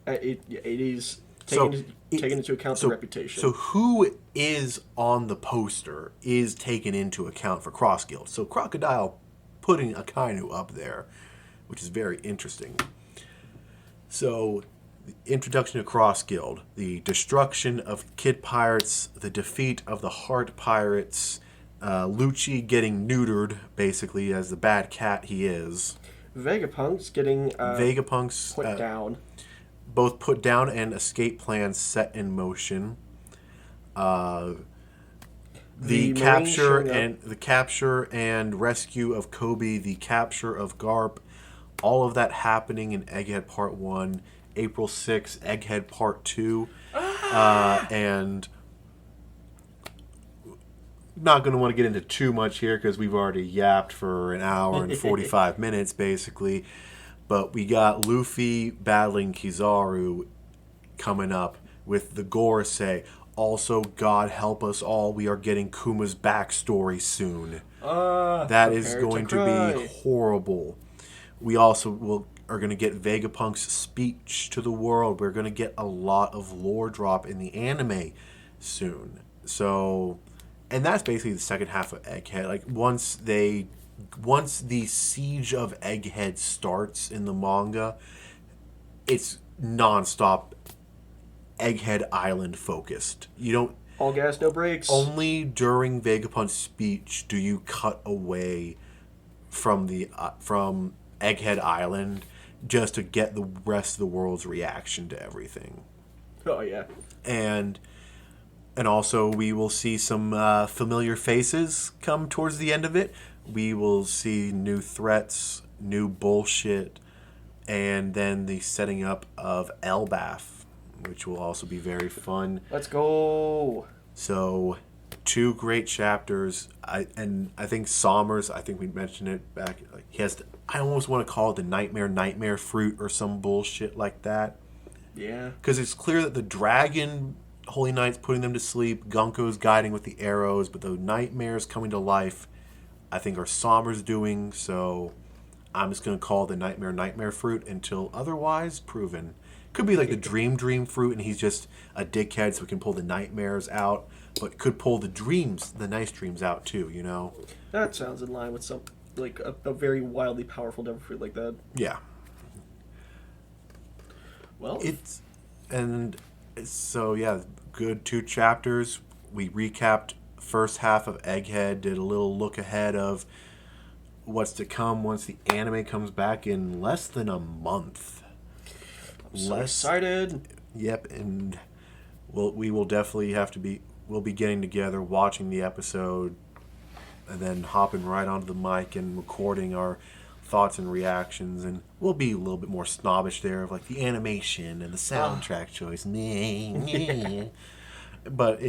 It is taking into account the reputation. So who is on the poster is taken into account for Cross Guild. So Crocodile putting Akainu up there, which is very interesting. So, the introduction to Cross Guild, the destruction of Kid Pirates, the defeat of the Heart Pirates, Lucci getting neutered, basically, as the bad cat he is. Vegapunk's getting put down. Both put down and escape plans set in motion. The capture and rescue of Kobe, the capture of Garp, all of that happening in Egghead Part 1, April 6th, Egghead Part 2, and not going to want to get into too much here because we've already yapped for an hour and 45 minutes, basically. But we got Luffy battling Kizaru coming up with the Gorosei. Also, God help us all, we are getting Kuma's backstory soon. That is going to be horrible. We also are going to get Vegapunk's speech to the world. We're going to get a lot of lore drop in the anime soon. So And that's basically the second half of Egghead. Like once the siege of Egghead starts in the manga, it's nonstop Egghead Island focused. You don't all gas, no brakes. Only during Vegapunt's speech do you cut away from from Egghead Island just to get the rest of the world's reaction to everything. Oh yeah. And also we will see some familiar faces come towards the end of it. We will see new threats, new bullshit, and then the setting up of Elbaf, which will also be very fun. Let's go. So, 2 great chapters. I think Sommers, I think we mentioned it back. Like, he has, I almost want to call it the nightmare fruit or some bullshit like that. Yeah. Because it's clear that the dragon, Holy Knight's putting them to sleep. Gunko's guiding with the arrows, but the nightmares coming to life, I think, are Sommers doing. So, I'm just going to call the nightmare fruit until otherwise proven. Could be like the dream fruit, and he's just a dickhead, so he can pull the nightmares out, but could pull the dreams, the nice dreams out too, you know? That sounds in line with some, like, a very wildly powerful devil fruit like that. Yeah. Well. So, yeah, good 2 chapters. We recapped first half of Egghead, did a little look ahead of what's to come once the anime comes back in less than a month. So excited. Yep, and we will definitely we'll be getting together, watching the episode, and then hopping right onto the mic and recording our thoughts and reactions, and we'll be a little bit more snobbish there of like the animation and the soundtrack choice. But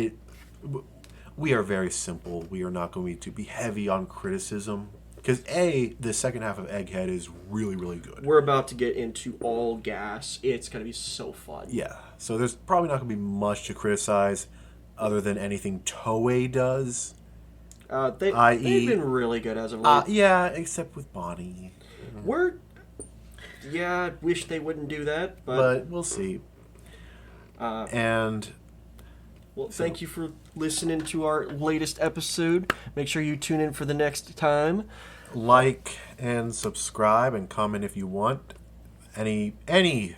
we are very simple. We are not going to be heavy on criticism. Because the second half of Egghead is really, really good. We're about to get into all gas. It's going to be so fun. Yeah. So there's probably not going to be much to criticize other than anything Toei does. They've been really good as of late. Yeah, except with Bonnie. I wish they wouldn't do that. But we'll see. Thank you for listening to our latest episode. Make sure you tune in for the next time. Like and subscribe and comment if you want. Any